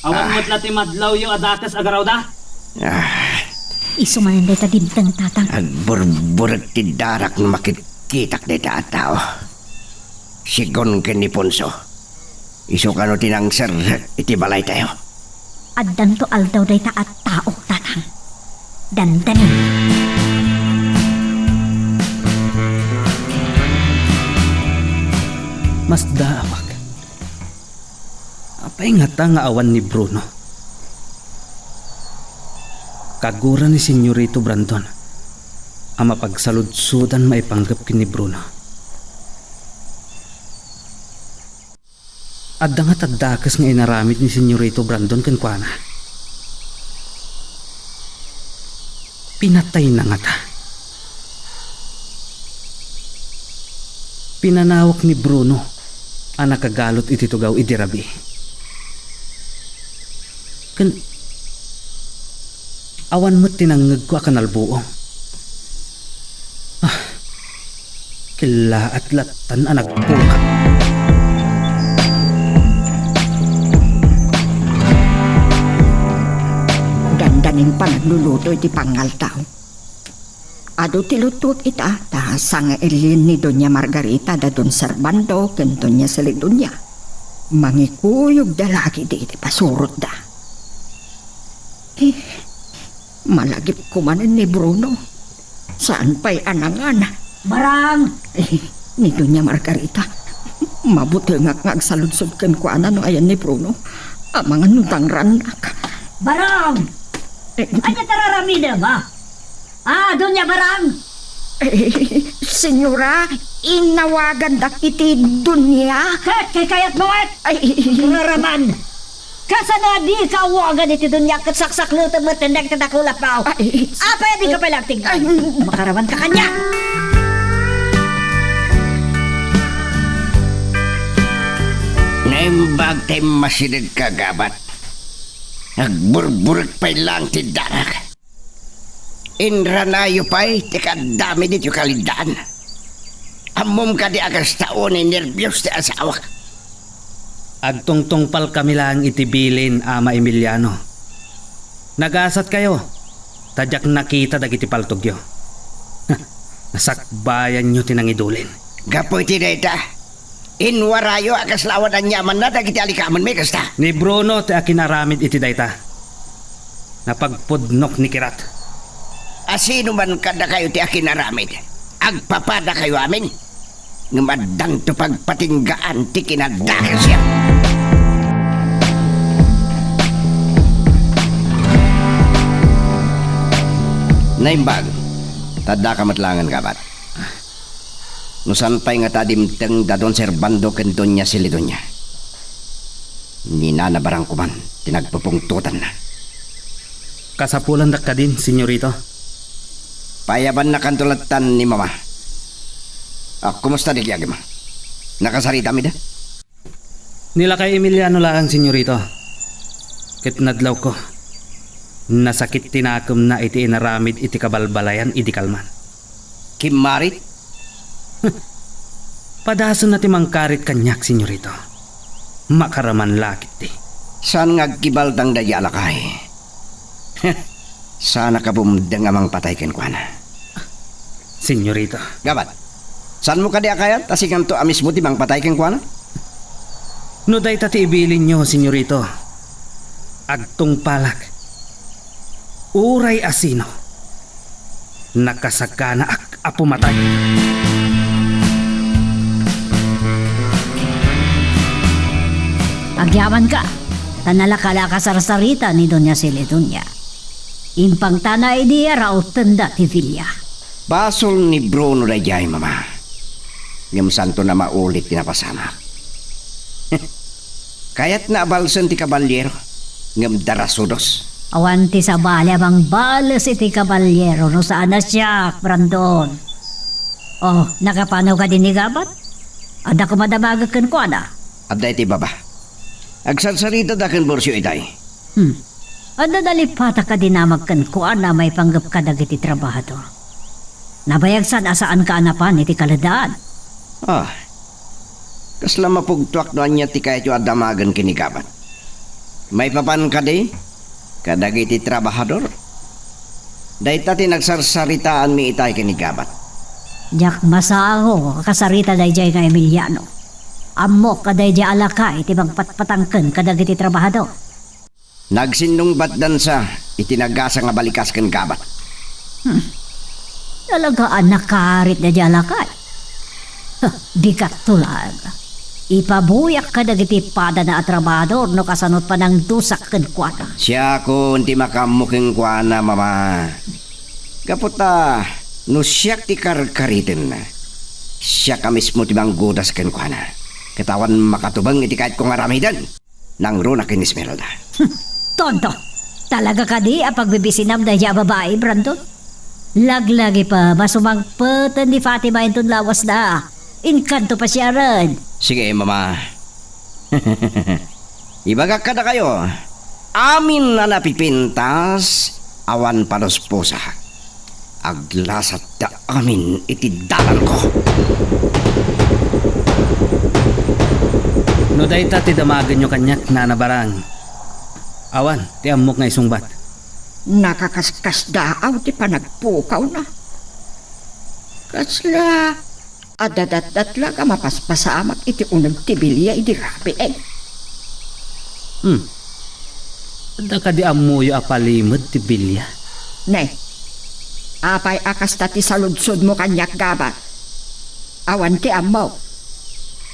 Awan mo't lati madlaw yung adakas agaraw da? Isumanan day ta dibdang, tatang. Agburburag ti darak na makitkitak na tao. Sigon ken ni Ponso. Iso kano tinangser iti balay tayo. Addan to aldaw day ta at tao, tatang. Dandanin. Mas daawag. Apay nga ta nga awan ni Bruno. Kagura ni Senyorito Brandon. Ang mapagsaludsudan maipanggap kini Bruno. Adda nga tagdakas nga inaramid ni Senyorito Brandon kenkwana. Pinatay na nga ta. Pinanawak ni Bruno ang nakagalot iti tugaw idirabi. Awan mo't tinangag ko akanalbuong. Kila at latan ang nagpuka. Dandanin pa nagluluto iti pangaltaw. Ado tilutuak ita, ta sang elin ni Doña Margarita da Don Servando ken Doña Silidonia. Mangikuyog da lagi di iti pasurot da. Malagip ko manin ni Bruno. Saan pa'y anangan? Barang! Ni Doña Margarita. Mabuti nga agsaludsod kan ko ano ayan ni Bruno. Ang mga nutang ranak. Barang! Anya tararamida ba? Doon niya barang! Senyora, inawagan dak iti dunya. Kay kayat mo at! Ay, Raraman! Kasana di ka awagan iti doon niya katsaksak luto mo tindag tatakulap pa. Pwede ka palang tingnan. Makaraman ka kanya! Naimbag tayo masinag kagabat. Nagburburag pa'y lang ti darak. Inranayo pa'y tikadami dito kalidaan. Amom ka di agas taon nervyos ti asawak. Agtungtungpal kami lang itibilin, Ama Emiliano. Nagasat kayo. Tadyak nakita dagiti paltogyo. Nasakbayan nyo tinangidulin. Gapoy ti data. Inwarayo agas lawan ang yaman na dagiti alikaman may kasta. Ni Bruno ti akinaramid iti dayta. Napagpudnok ni Kirat. Asino man kada kayo ti akinaramid. Agpapada kayo amin. Ngamadang to pagpatinggaan ti kinadakas siya. Naimbag, tada ka matlangan kabat. Nusan pa'y nga tadimteng dadon serbando ken Doña Silidonya. Nina na barang kuman, tinagpupungtutan na. Kasapulan dak ka din, senyorito. Payaban na kantulatan ni mama. Kumusta di kiyagi ma? Nakasarita mi da? Nila kay Emiliano lang, senyorito. Kitnadlaw ko. Nasakit tinakom na iti inaramid iti kabalbalayan iti kalman. Kimarit? Padaso na ti mangkarit kanyak, senyorito. Makaraman lakit ti. Saan ngagkibaldang dayala kay? Sana ka bumdang amang patay ken kuana. Senyorito. Gabat, saan mo ka di akayat? Asikan to amis mo ti mang patay ken kuana? No day tati ibilin nyo, senyorito. Agtong palak. Uray asino. Nakasagana ak apumatay. Agyaman ka, tanalakala ka sarasarita ni Doña Silidonya. Impang tana idea raw tanda ti Villa. Basol ni Bruno da jay mama. Ngam santo na maulit tinapasama. Kayat na abalsan ti kabalyero. Ngam darasudos. Awanti sa balya bang balas iti kabalyero no saan na siya, Brandon. Oh, nakapanaw ka din ni Gabat? Ada ko madamagakan ko na? Abda iti baba. Agsarsarita da ken borsyo itay. Ada dalipata ka dinamagkan ko na may panggap ka dagiti trabahador. Nabayagsan asaan ka anapan iti kaladaan. Kasla mapugtuak doan niya ti kahit yung adamagan kinigabat. May papan ka di? Kadagiti trabahador. Dahil tati nagsarsaritaan mi itay kinigabat. Diyak masaho kasarita day jay nga Emiliano. Amok kaday jay alaka iti bang patpatangken kadagiti trabahador. Nagsinong batdan sa itinagasa nga balikas ken gabat. Talagaan nakarit na jay alakay. Di katulag. Ipabuyak ka dagiti pada na atrabador no kasanot pa ng dusak ken kuana. Siya ko hindi makamuking kuana mama. Kaputa no siyak ti karkaritin na. Siya ka mismo ti manggudas ken kuana. Katawan makatubang iti kahit kong aramidan. Nang runa ken Esmeralda. Tonto, talaga ka di apagbibisinam na jay babae, Brandon? Laglagi pa masumangpeten ni Fatima intun lawas na. Inkanto pa siya rin. Sige, mama. Ibagak ka na kayo. Amin na napipintas, awan panos posa. Aglasat da amin itidalan ko. No day tati damagan nyo kanyak na nabarang. Awan, ti amok nga isungbat. Nakakaskas daaw ti panagpukaw na. Kasla, adadat-datla ka mapaspasamak iti unag tibilya iti rapi Da ka di amuyo apalimod ti bilya. Ne, apay akas tati sa ludsod mo kanyak gabat. Awan ti amaw.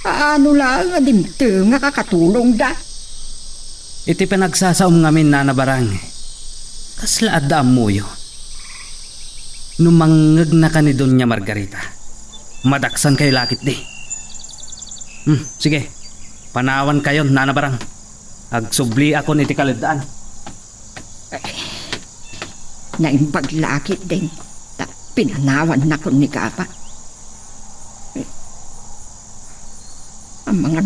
Ano lang adimte nga kakatulong da. Iti pinagsasaom ngamin na nabarang. Kasla adda amuyo. Numangag na ka ni Doña Margarita. Madaksan kayo lakit di. Sige, panawan kayo na nabarang. Agsubli ako ni Tikalidaan. Naimbaglakit din. Ta pinanawan na ko ni Gaba. Ang mga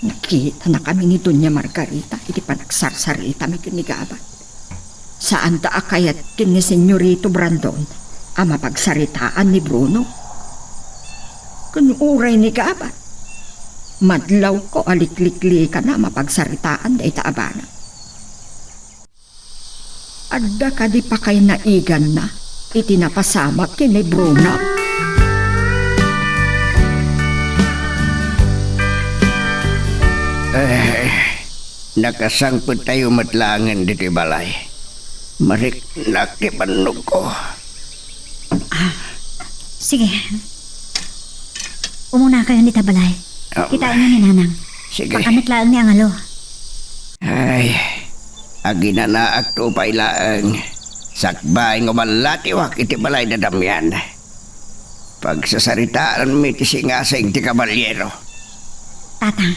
nakita na kami ni Doña Margarita. Iti panagsarsarita mi ni Gaba. Saan ta akayat kin ni Senyorito Brandon ang mapagsaritaan ni Bruno? Kunuray ni Gaba. Madlaw ko aliklikli ka na mapagsaritaan da itaabana. Adda ka di pa kay naigan na itinapasamak kini Bruno. Nakasangpot tayo matlangan dito balay. Marik nakipanog ko. Sige. Umuna kayo ni Tabalay. Kitain niyo ni Nanang. Sige. Pakamit lang ni Angalo. Ay, agi na naakto pa ilaang. Sakbay ng malatiwak iti balay na damyan. Pagsasaritaan mi ti singasing ti kabalyero. Tatang,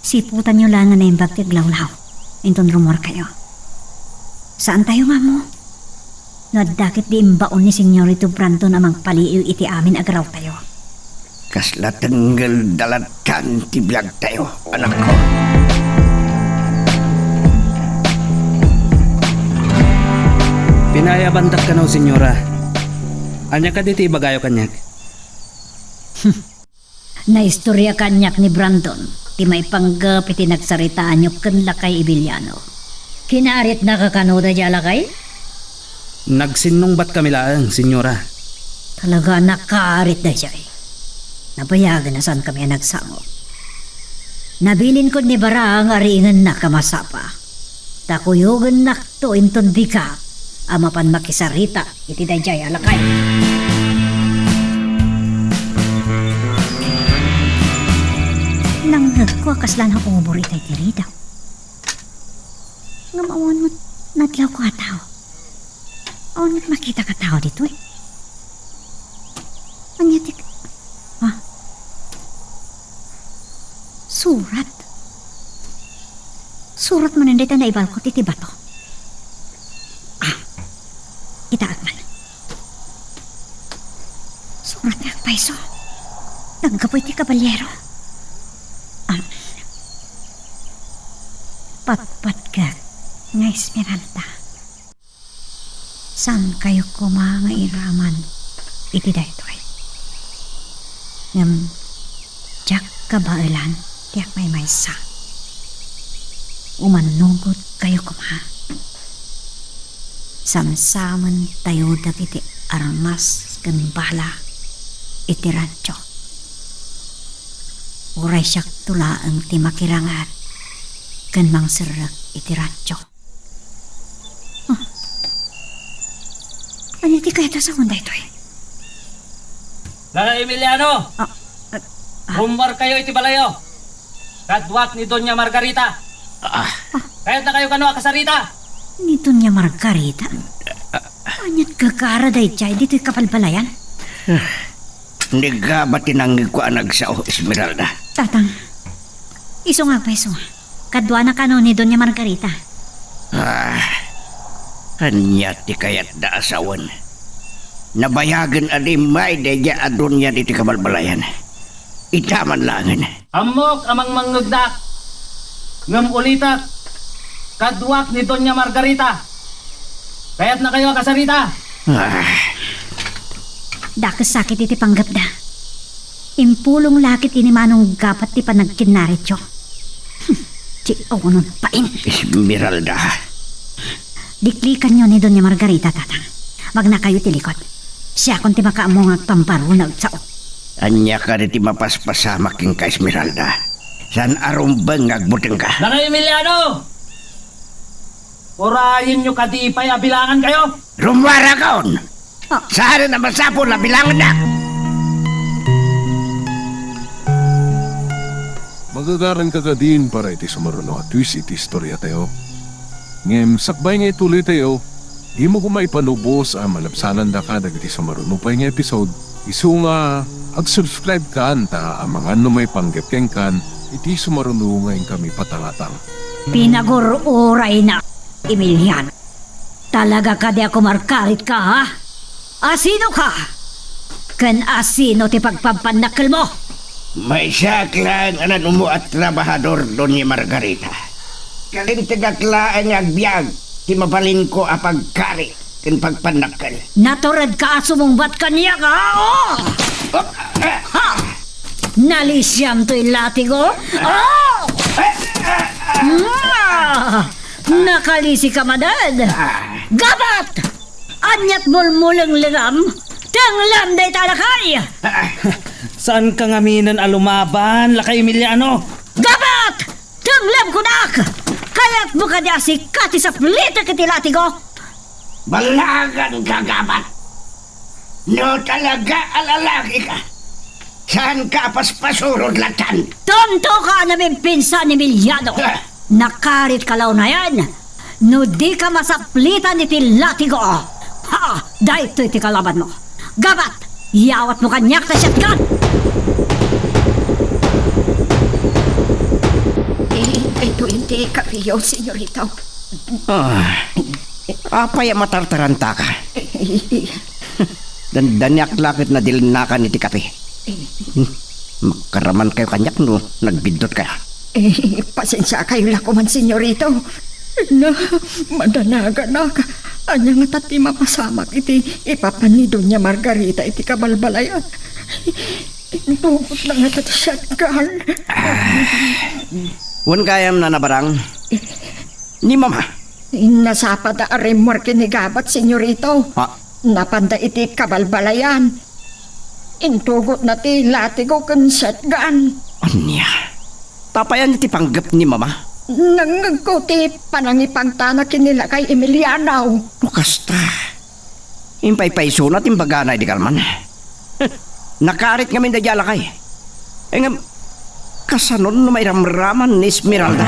siputan niyo lang na yung bagtiglawlaw. Inton rumor kayo. Saan tayo nga mo? Nadakit di imbaon ni Senyorito Brandon amang paliiw iti amin agraw tayo. Kasla tanggal dalatan ti bilag tayo, anak ko. Pinayabantak ka na, senyora. Anya ka diti bagayo kanyak. Naistorya kanyak ni Brandon. Ti may panggap iti nagsaritaan nyo kanla kay Ibiliano. Kinarit na kakanoda diyala kay? Nagsinong ba't kami lang, senyora? Talaga nakarit na siya eh. Nabayagan na saan kami nagsango. Nabilin ko ni Barang aringan na kamasapa. Takuyugan nakto inton bika. Amapan makisarita iti dayjay alakay. Nang nagkuakas lang ang umubor itay tirida. Ngamawan mo nadlaw ko tao. Awan mo't makita ka tao dito eh. Anyatik. Ha? Surat. Surat man hindi na ibalkot iti bato. Kita man. Surat na paiso. Nagkapoy ti kabalyero. Patpat ka nga Esmeralda. San kayo kumangairaman iti daytoy? Ngam jak kabailan tiyak may maysa. Umanugot kayo kuma. Samsaman tayo dagiti armas gembala iti rancho. Uray siyak tulaang ti makirangat kan mang serak iti rancho. Ano ti kaya ta sa kunda ito eh? Lala Emiliano! Humor kayo iti balayo! Kadwat ni Doña Margarita! Kaya't na kayo kano akasarita! Nito niya Margarita? Anyat gagara day chay dito'y kapalbalayan? Hindi ka ba tinangig ko anag sa Esmeralda? Tatang, iso nga pa iso. Kadwa na kano ni Doña Margarita. Anya ti kayat da asawan. Nabayagan alimay daya adon yan iti kabalbalayan. Itaman langan. Amok amang manggagdak! Ngam ulitak! Kadwak ni Doña Margarita! Kaya't na kayo akasarita! Dakas sakit iti panggap da. Impulong lakit ini manong gapat ti panagkinarityo. Di ako nun pain. Esmeralda. Diklikan nyo ni Doña Margarita, tatang. Wag na kayo tilikot. Siya kung ti makaamong agpamparunag sao. Anya ka rin ti mapaspasamak yung ka Esmeralda. San arumbang agbuteng ka? Lala Emiliano! Orayin nyo kadipay, abilangan kayo. Rumara kaon. Saan na masapon na bilangan na? Magagaran ka din para iti sumaruno at twist iti istorya tayo. Ngem, sakbay nga ituloy tayo. Imo ko maipanubos ang malapsanan da ka dagiti sumaruno pa nga episode. Isu nga, ag-subscribe ka ta ang mga may panggapkeng kan iti sumaruno ngayon kami patalatang. Pinagururay na, Emiliano. Talaga ka di ako markarit ka, ha? Asino ka? Kan asino ti pagpapanakil mo? May saklaan anan mo at trabahador Doña Margarita. Kalintigaklaan nga agbyag, ti mabalin ko apagkari ken pagpanakal. Naturad ka sumungbat kaniya ka, oh! Ha! Nalisyam to'y latigo? Oh! Nakalisi ka madad. Gabat! Anyat mulmulang lingam, tanglam day talakay. Saan ka ngaminan alumaban, lakay Emiliano? Gabat! Tanglam ko nak! Kaya't mo ka niya si Kati sa plita kitilati ko. Balagan ka, Gabat. No talaga alalaki ka. Saan ka paspasurod latan? Tonto ka namin pinsan ni Emiliano. Nakarit ka law na yan. No di ka masaplitan iti latigo. Ha! Dahito iti kalaban mo. Gabat! Yawat mo kanyak na siyatkan! Ito hindi kapiyo, senyorito. Apay matartaranta ka. Dandanyak lakit na dilinakan iti kape. Makaraman kayo kanyak no, nagbidot ka. Pasensya kayo lakuman, senyorito. Na, madanaga na ka. Anya nga tati mapasamak iti ipapanido niya Margarita iti kabalbalayan. Tugot na nga tati siya gal. Wan kayam na nabarang. Ni mama. Nasapa da aremor kinigabat, senyorito. Ha? Napanda iti kabalbalayan. Intugot na ti latigo kan shotgun. Anya? Tapayan iti panggap ni mama. Nangagkuti panangipangtana kinila kay Emiliano. Lukasta. Impay-payso na timbaganay di kalman. Nakarit ngamin da jala kay. Nga, kasanon na may ramraman ni Esmeralda.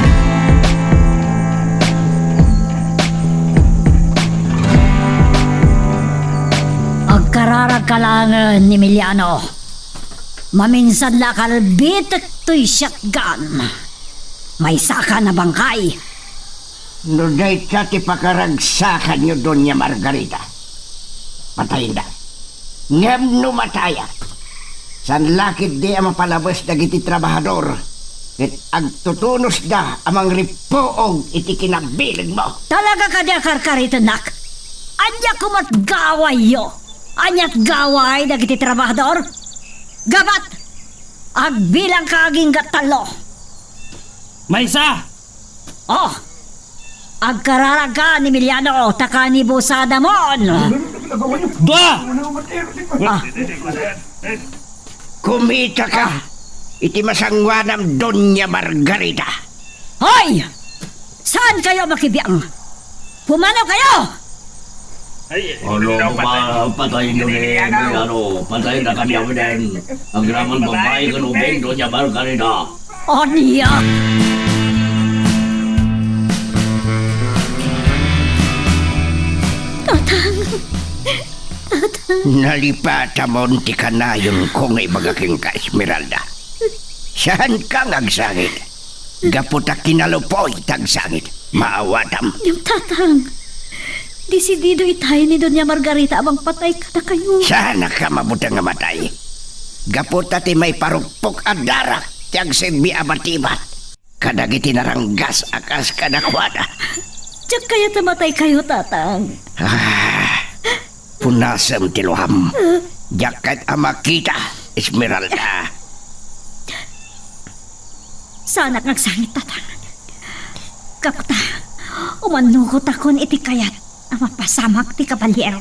Agkararag ka lang ni Emiliano. Maminsan la kalbit at to'y shotgun. May saka na bangkay. No day ka ti pakaragsakan nyo Doña Margarita. Patayin da. Ngam no mataya. San lakit di ang mapalabas dagiti trabahador. Ket agtutunos da amang ripoog iti kinabilig mo. Talaga ka di karkaritan nak. Anya kumat gaway yo. Anyat gaway dagiti trabahador. Gabat! Agbilang ka aging gatalo. Maysa! Oh! Agkararag ka ni Emiliano, taka ni Busada mon! Dua! Kumita ka! Iti masangwanam Doña Margarita. Hoy! Saan kayo makibiyang? Pumanaw kayo! Ano pa patayin nyo ni Emiliano? Patayin na kami ako din. Ang graman babae kanubing Doña Margarita. O niya! Nalipata mo ti kanayon kung ibagaking ka, Esmeralda. Saan ka ngagsangit? Gaputa kinalupoy tagsangit. Maawatam. Yung tatang, desidido itay ni Doña Margarita abang patay ka na kayo. Sana ka mabutang nga matay. Gaputa ti may parupok at darak. Tiyag simbi abatibat. Kadagiti naranggas akas kadakwada. Tiyak kaya tamatay kayo, tatang. Punasam tiluham. Jakat amakita, Esmeralda. Sana nagsangit, tatang. Kaputa, umanugot akon iti kayat ang mapasamak ti kabalyero.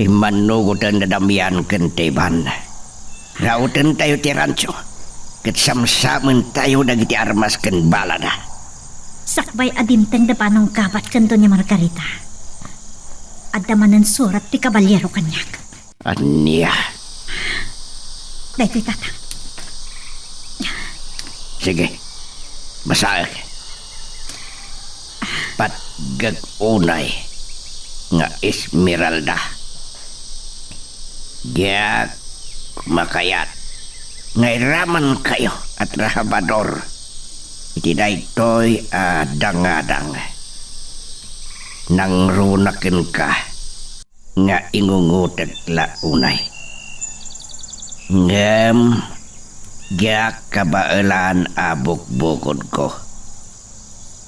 Imanugutan na damian kenteban. Rautan tayo ti rancho. Ket samsamen tayo dagiti armas ken balada. Sakbay adimteng da panong kabat kanto niya Margarita. Adamanan surat ti kabalyero kanyak. Anya. Dahil tatang. Sige. Basaag. Patgagunay nga Esmeralda. Giyak makayat. Ngairaman kayo at rahabador. Iti daytoy dangadang. Nang runakin ka nga ingungutag launay. Ngem giyak kabailan abok-bukod ko.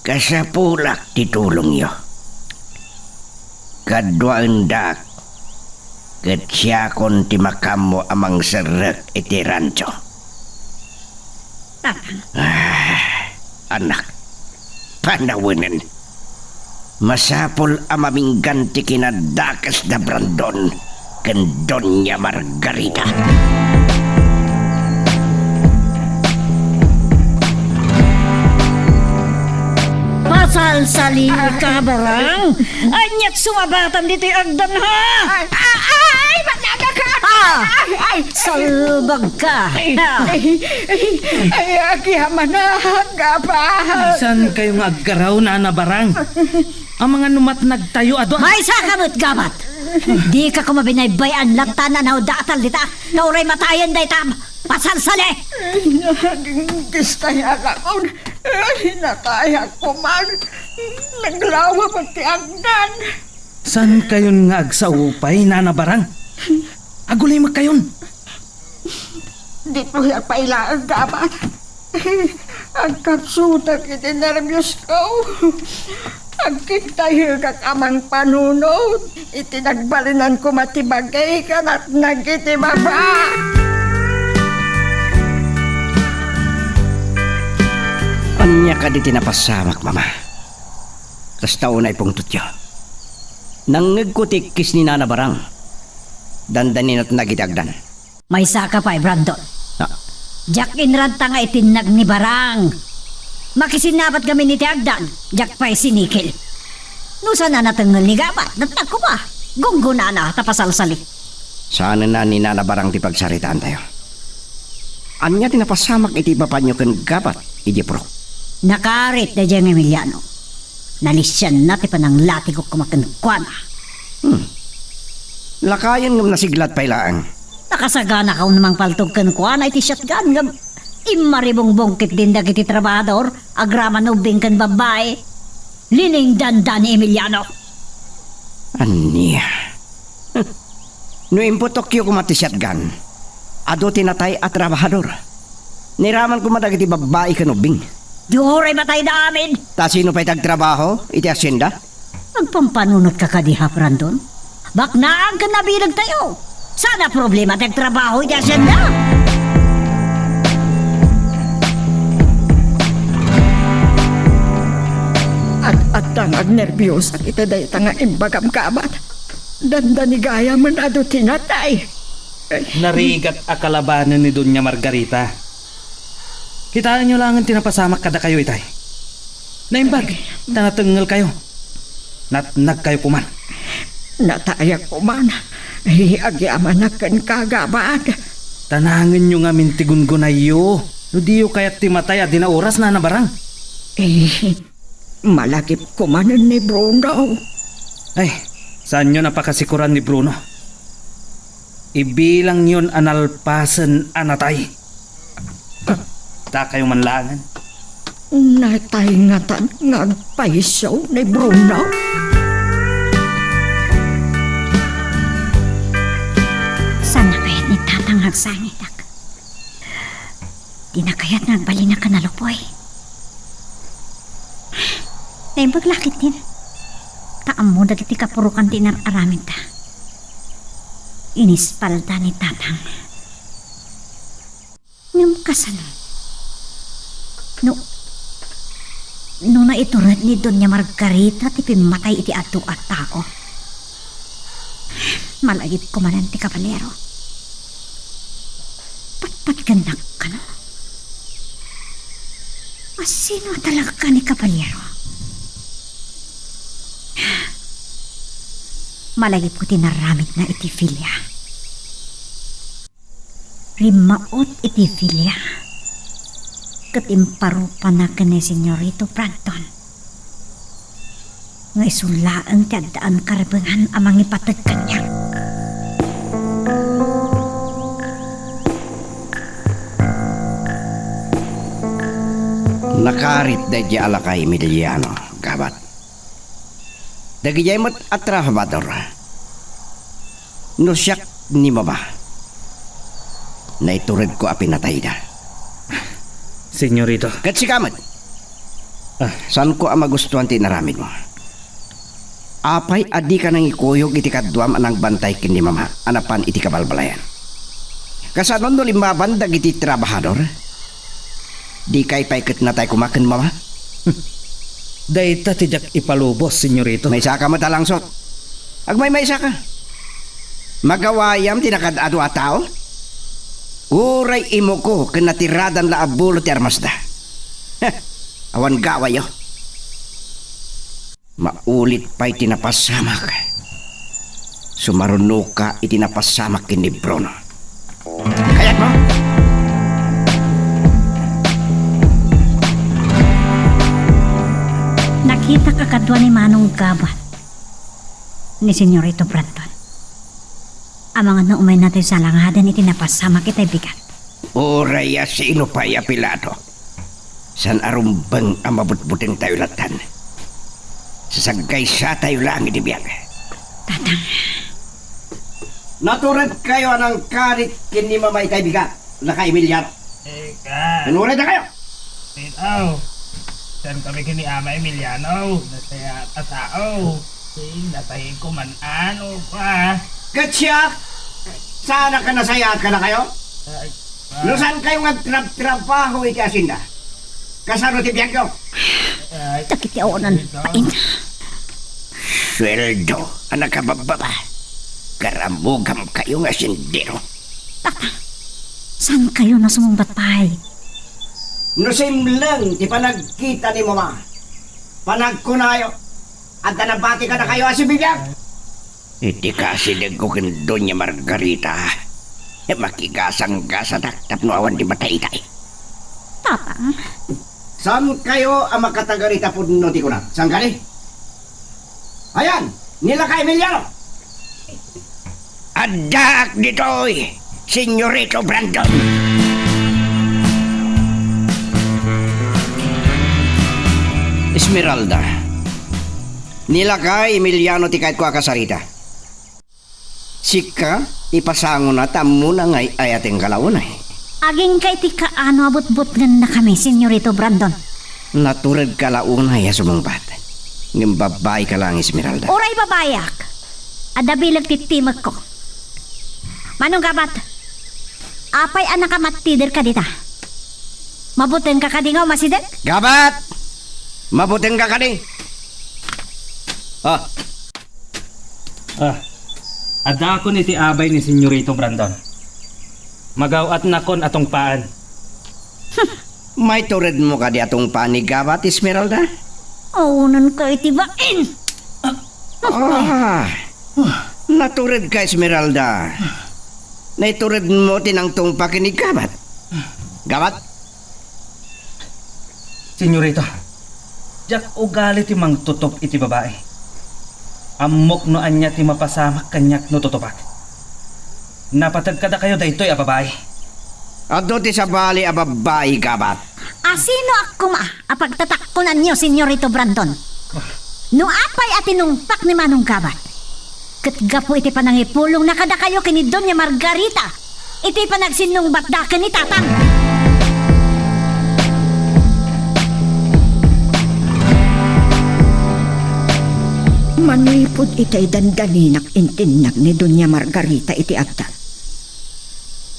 Kasapulak titulong yo. Kadwaendak ket siyakon ti makamo amang serek iti rancho. Tatang. Anak, panawanan. Masapol amaming ganti kinadakas na Brandon ken Doña Margarita. Pasal-sali ka barang. Anyat sumabatan dito yung agdan ha. Ay, managa ka! Ay, salbag ka. Ay, akihaman na, gabal. San kayo nga agkaraw na nabarang? Ang mga numat nagtayo ado. May sakamot gabat. Di ka kumabinaybayan latanan na datal dita. Nauray matayan day tam. Pasal-sali. Gistaya lakon. Hinataya ko man. Naglawa pati agdan. San kayo nga agsaupay na nabarang? Agulay magkayon. Dito ya pailaan gabat. Ang kapsutak iti nervyos ko. Agkitayo kak amang panunod. Itinagbalinan ko matibagay ka at nagitibaba. Anya ka di tinapasamak, mama. Kas taon ay pungtut yo. Nangagkutikis ni Nana Barang. Dandanin at nagitagdan. May saka pa Brandon. Ah, Jack inranta nga itinag ni Barang. Makisinapat kami ni Tiagdan. Jack pa'y sinikil. Nusa na natangal ni Gabat. Natag ko ba? Gunggo na na tapasal-sali. Sana na ni Nana Barang ti pagsaritaan tayo. Anya tinapasamak iti bapanyo ken gabat, iti pro. Nakarit na diyang Emiliano. Nalisyan na ti panang lati ko kumakankwana. Lakayan ngam nasiglat pailaan. Nakasagana ka namang paltog kankwana iti shotgun ngam. Imaribong bongkit din dagiti trabador. Agraman ubing kan babae. Lining dandan ni Emiliano. Anya. No imputok yo kumati shotgun. Ado tinatay at trabahador. Niraman ko madagiti babae kanubing. Diyoray matay na amin. Ta sino pa'y tagtrabaho? Iti asyenda? Magpampanunot ka kadiha, Brandon. Baknaan ka nabilag tayo. Sana problema tagtrabaho iti asyenda. At tangag nervyos at ita day tanga imbagam kabat. Dandanigaya man ado tinatay. Narigat akalabanan ni Doña Margarita. Kitaan nyo lang ang tinapasamak kada kayo itay. Naimbag, tanatangal kayo. Natnag kayo kuman. Nataya ko man. Ay, agyaman na kan kagabat. Tanangin nyo nga mintigun-gunayo. No diyo kaya't timatay at dinaoras na nabarang. Eh, malakip ko man ni Bruno. Ay, saan nyo napakasikuran ni Bruno? Ibilang yun analpasan anatay. Ta kayo manlangan. Natay-ngatan ngagpaiso ni Bruno. Sana kaya't ni tatang hagsangitak. Di na kaya't nagbali na kanalupoy. Naimbag lakit din. Taam mo dagiti kapurukan din ang aramin ta. Inispalda ni tatang. Ngam kasano. No naiturat ni Doña Margarita ti pimatay iti ato at tao. Malagip ko manan ti kabalero. Patpat ganak ka no? Sino talaga ni Kabalyero? Malagip ko tinaramid na iti Filia. Rimaot iti Filia. Katimparo pa na ka ni Senyorito Brandon. Nga isulaan tiadaan karabangan amang ipatag kanya. Nakarit da di alakay Midyano, gabat. Dagijay mo't atrahabador. No siyak ni mama. Naiturid ko apinatay da. Senyorito. Kat si kamat. Saan ko ang magustuhan tinaramid mo? Apay adi ka nang ikuyog iti kadwam anang bantay kin ni mama anapan iti kabalbalayan. Kasanon no limabandag iti trabahador? Di kay paikat na tayo kumakan mama? Dahita tijak ipalubos, senyorito. May saka matalangsot. Agmay may saka. Magawayam tinakadado a tao? Uray imo ko kinatiradan la abulo ti armasda. Awan gawayo. Maulit pa'y tinapasamak. Sumaruno ka itinapasamak kin ni Bruno. Kayat mo? Nakita ka kadwa ni Manong Gabat ni Senyorito Brandon. Amang ano umay natin sa langadan itinapasama kita'y bigat. Oraya sino pa'y apilado. San arumbang ang mabutbuting tayo latan. Sasagay sa tayo lang itibiyag. Tatang, Naturad kayo ng karit kini mamay tayo bigat. Naka Emilyar. Eka, Nanurad na kayo. Titaw. Saan kami kini Ama Emiliano? Nasaya at tao. Natayin ko man ano pa. Katsya, sana ka nasaya ka na kayo? No saan kayo nagtrabaho iti asinda? Kasano ti biyag ko? takit yaw ng pain. Sweldo, anak kabababa. Karamugam kayo nga sindero. Tatang, saan kayo na sumumbat pahay? No same lang, di pa nagkita ni mama. Panagkunayo. At nabati ka na kayo asibigyan. Iti kasi ko kin Doña Margarita. Makigasang-gasa tap no awan di matay-tay. Tatang, Saan kayo ang makatagarita po noti ko na? Saan kali? Ayan, nila ka Emiliano. Adak dito'y Senyorito Brandon. Esmeralda. Nila ka Emiliano ti kahit ko akasarita. Sika, ipasango na tamo na ngay ayating kalawunay. aging kay ti kaano abot-bot na kami, Senyorito Brandon. Naturad kalaunay ya sumangbat. Ngim babae ka lang, Esmeralda. Oray babayak. Adabilag titimag ko. Manong Gabat, apay anak ka matider ka dita. Mabuting ka kadingaw masidek? Gabat! Mabuting ka kani. Ada ko ni ti abay ni Senyorito Brandon. Magawat na kon atong paan. May tured mo ka di atong panig Gabat, Esmeralda? Unan ko itibain. Natured ka, Esmeralda. Naitured mo tinangtong pakinig Gabat. Gabat? Senyorito, jak ugali ti mang tutop iti babae. Amok no anya ti mapasamak kanyak no tutupak. Napatag kada kayo daytoy a babae. Ado ti sa bali a babae Gabat. Asino ako apagtatakkunan niyo, Senyorito Brandon? No apay atinungpak ni Manong Gabat. Katgapo iti panangipulong na kada kayo kini Doña Margarita. Iti panagsinong batdakan ni Tatang. Manipod itay dandaninak intinak ni Doña Margarita iti agdan.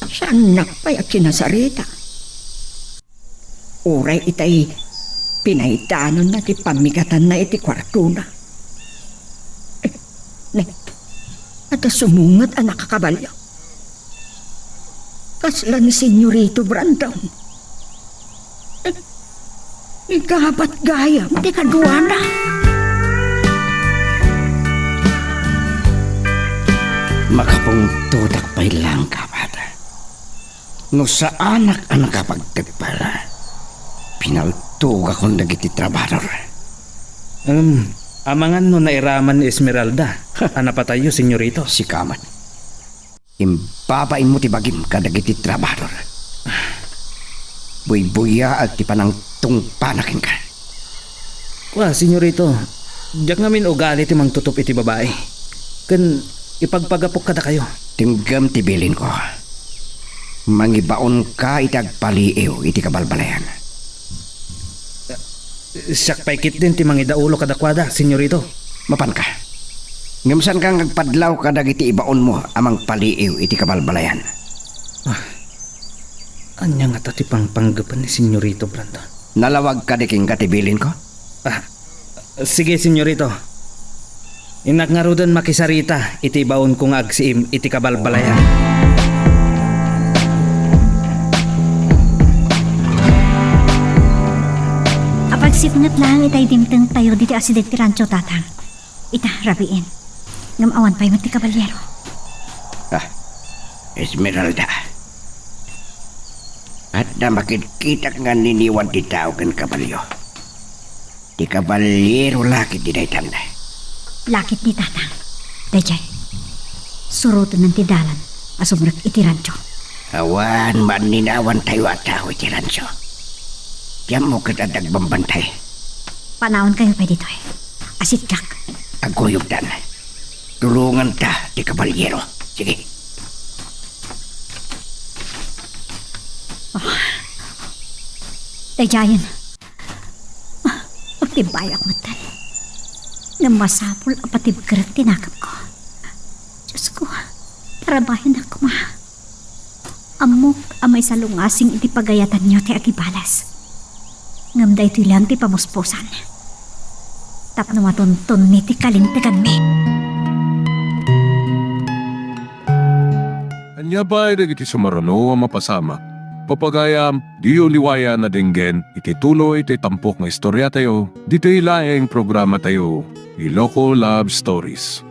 Saan nakpay at sinasarita? Uray itay pinaidanon na ti pamigatan na iti kwarto na. At sumungat ang nakakabalyo. Kasla ni Senyorito Brandon. Igabat gaya, di ka duwana. Makapungtutak pa'y lang kapat. No sa anak ang nakapagtagpala, pinaltug akong dagiti trabador. Amangan no nairaman ni Esmeralda. Anapatayo, senyorito. Si Kamat. Imbabain mo ti bagim kadagiti trabador. Buy-buya at ti panang tungpanakin ka. Wah, senyorito. Diyak ngamin ugali ti mang tutup iti babae. Kan ipagpagapok kada kayo. Tinggam ti bilin ko. Mangibaon ka itagpaliiw iti kabalbalayan. Siyak paikit din ti mangidaulo kadakwada, senyorito. Mapan ka. Ngamsan kang nagpadlaw kadagiti ibaon mo amang paliiw iti kabalbalayan. Anya nga tati pang panggapan ni senyorito Brandon. Nalawag ka diking katibilin ko? Sige, senyorito. Inak nga ro doon makisarita iti baon kong agsiim iti kabalbalayan. Apagsipngat lang itay dimteng tayo diti asidek ti rancho tatang. Ita, rabiin. Ngamawan pa'y ti kabalyero. Esmeralda. At na makikita nga niniwan ti tao kan kabalyo. Ti kabalyero lakit di daytan na. Lakit ni tatang. Dayjay, surutan ng tidalan. Asumrek iti rancho. Awan man ninawan tayo at tao iti rancho. Diyan mo katadag bambantay. Panahon kayo pa dito eh. Asit kak. Aguyog dan. Tulungan ta ti kabalyero. Sige. Dayjayan. Magtibayak mo tan. Nga masapol ang patibgarat tinakap ko. Diyos ko, tarabahin ako ma. Amok amay salungasing iti pagayatan niyo ti agibalas. Ngamday ito lang ti pamuspusan. Tap na matuntun ni ti kalintikan mi. Anya ba ay dagiti sumarano ang mapasama? Papagayam, diyo liwaya na dinggen, itituloy iti tampok nga istorya tayo, dito ilaeng programa tayo, Iloko Love Stories.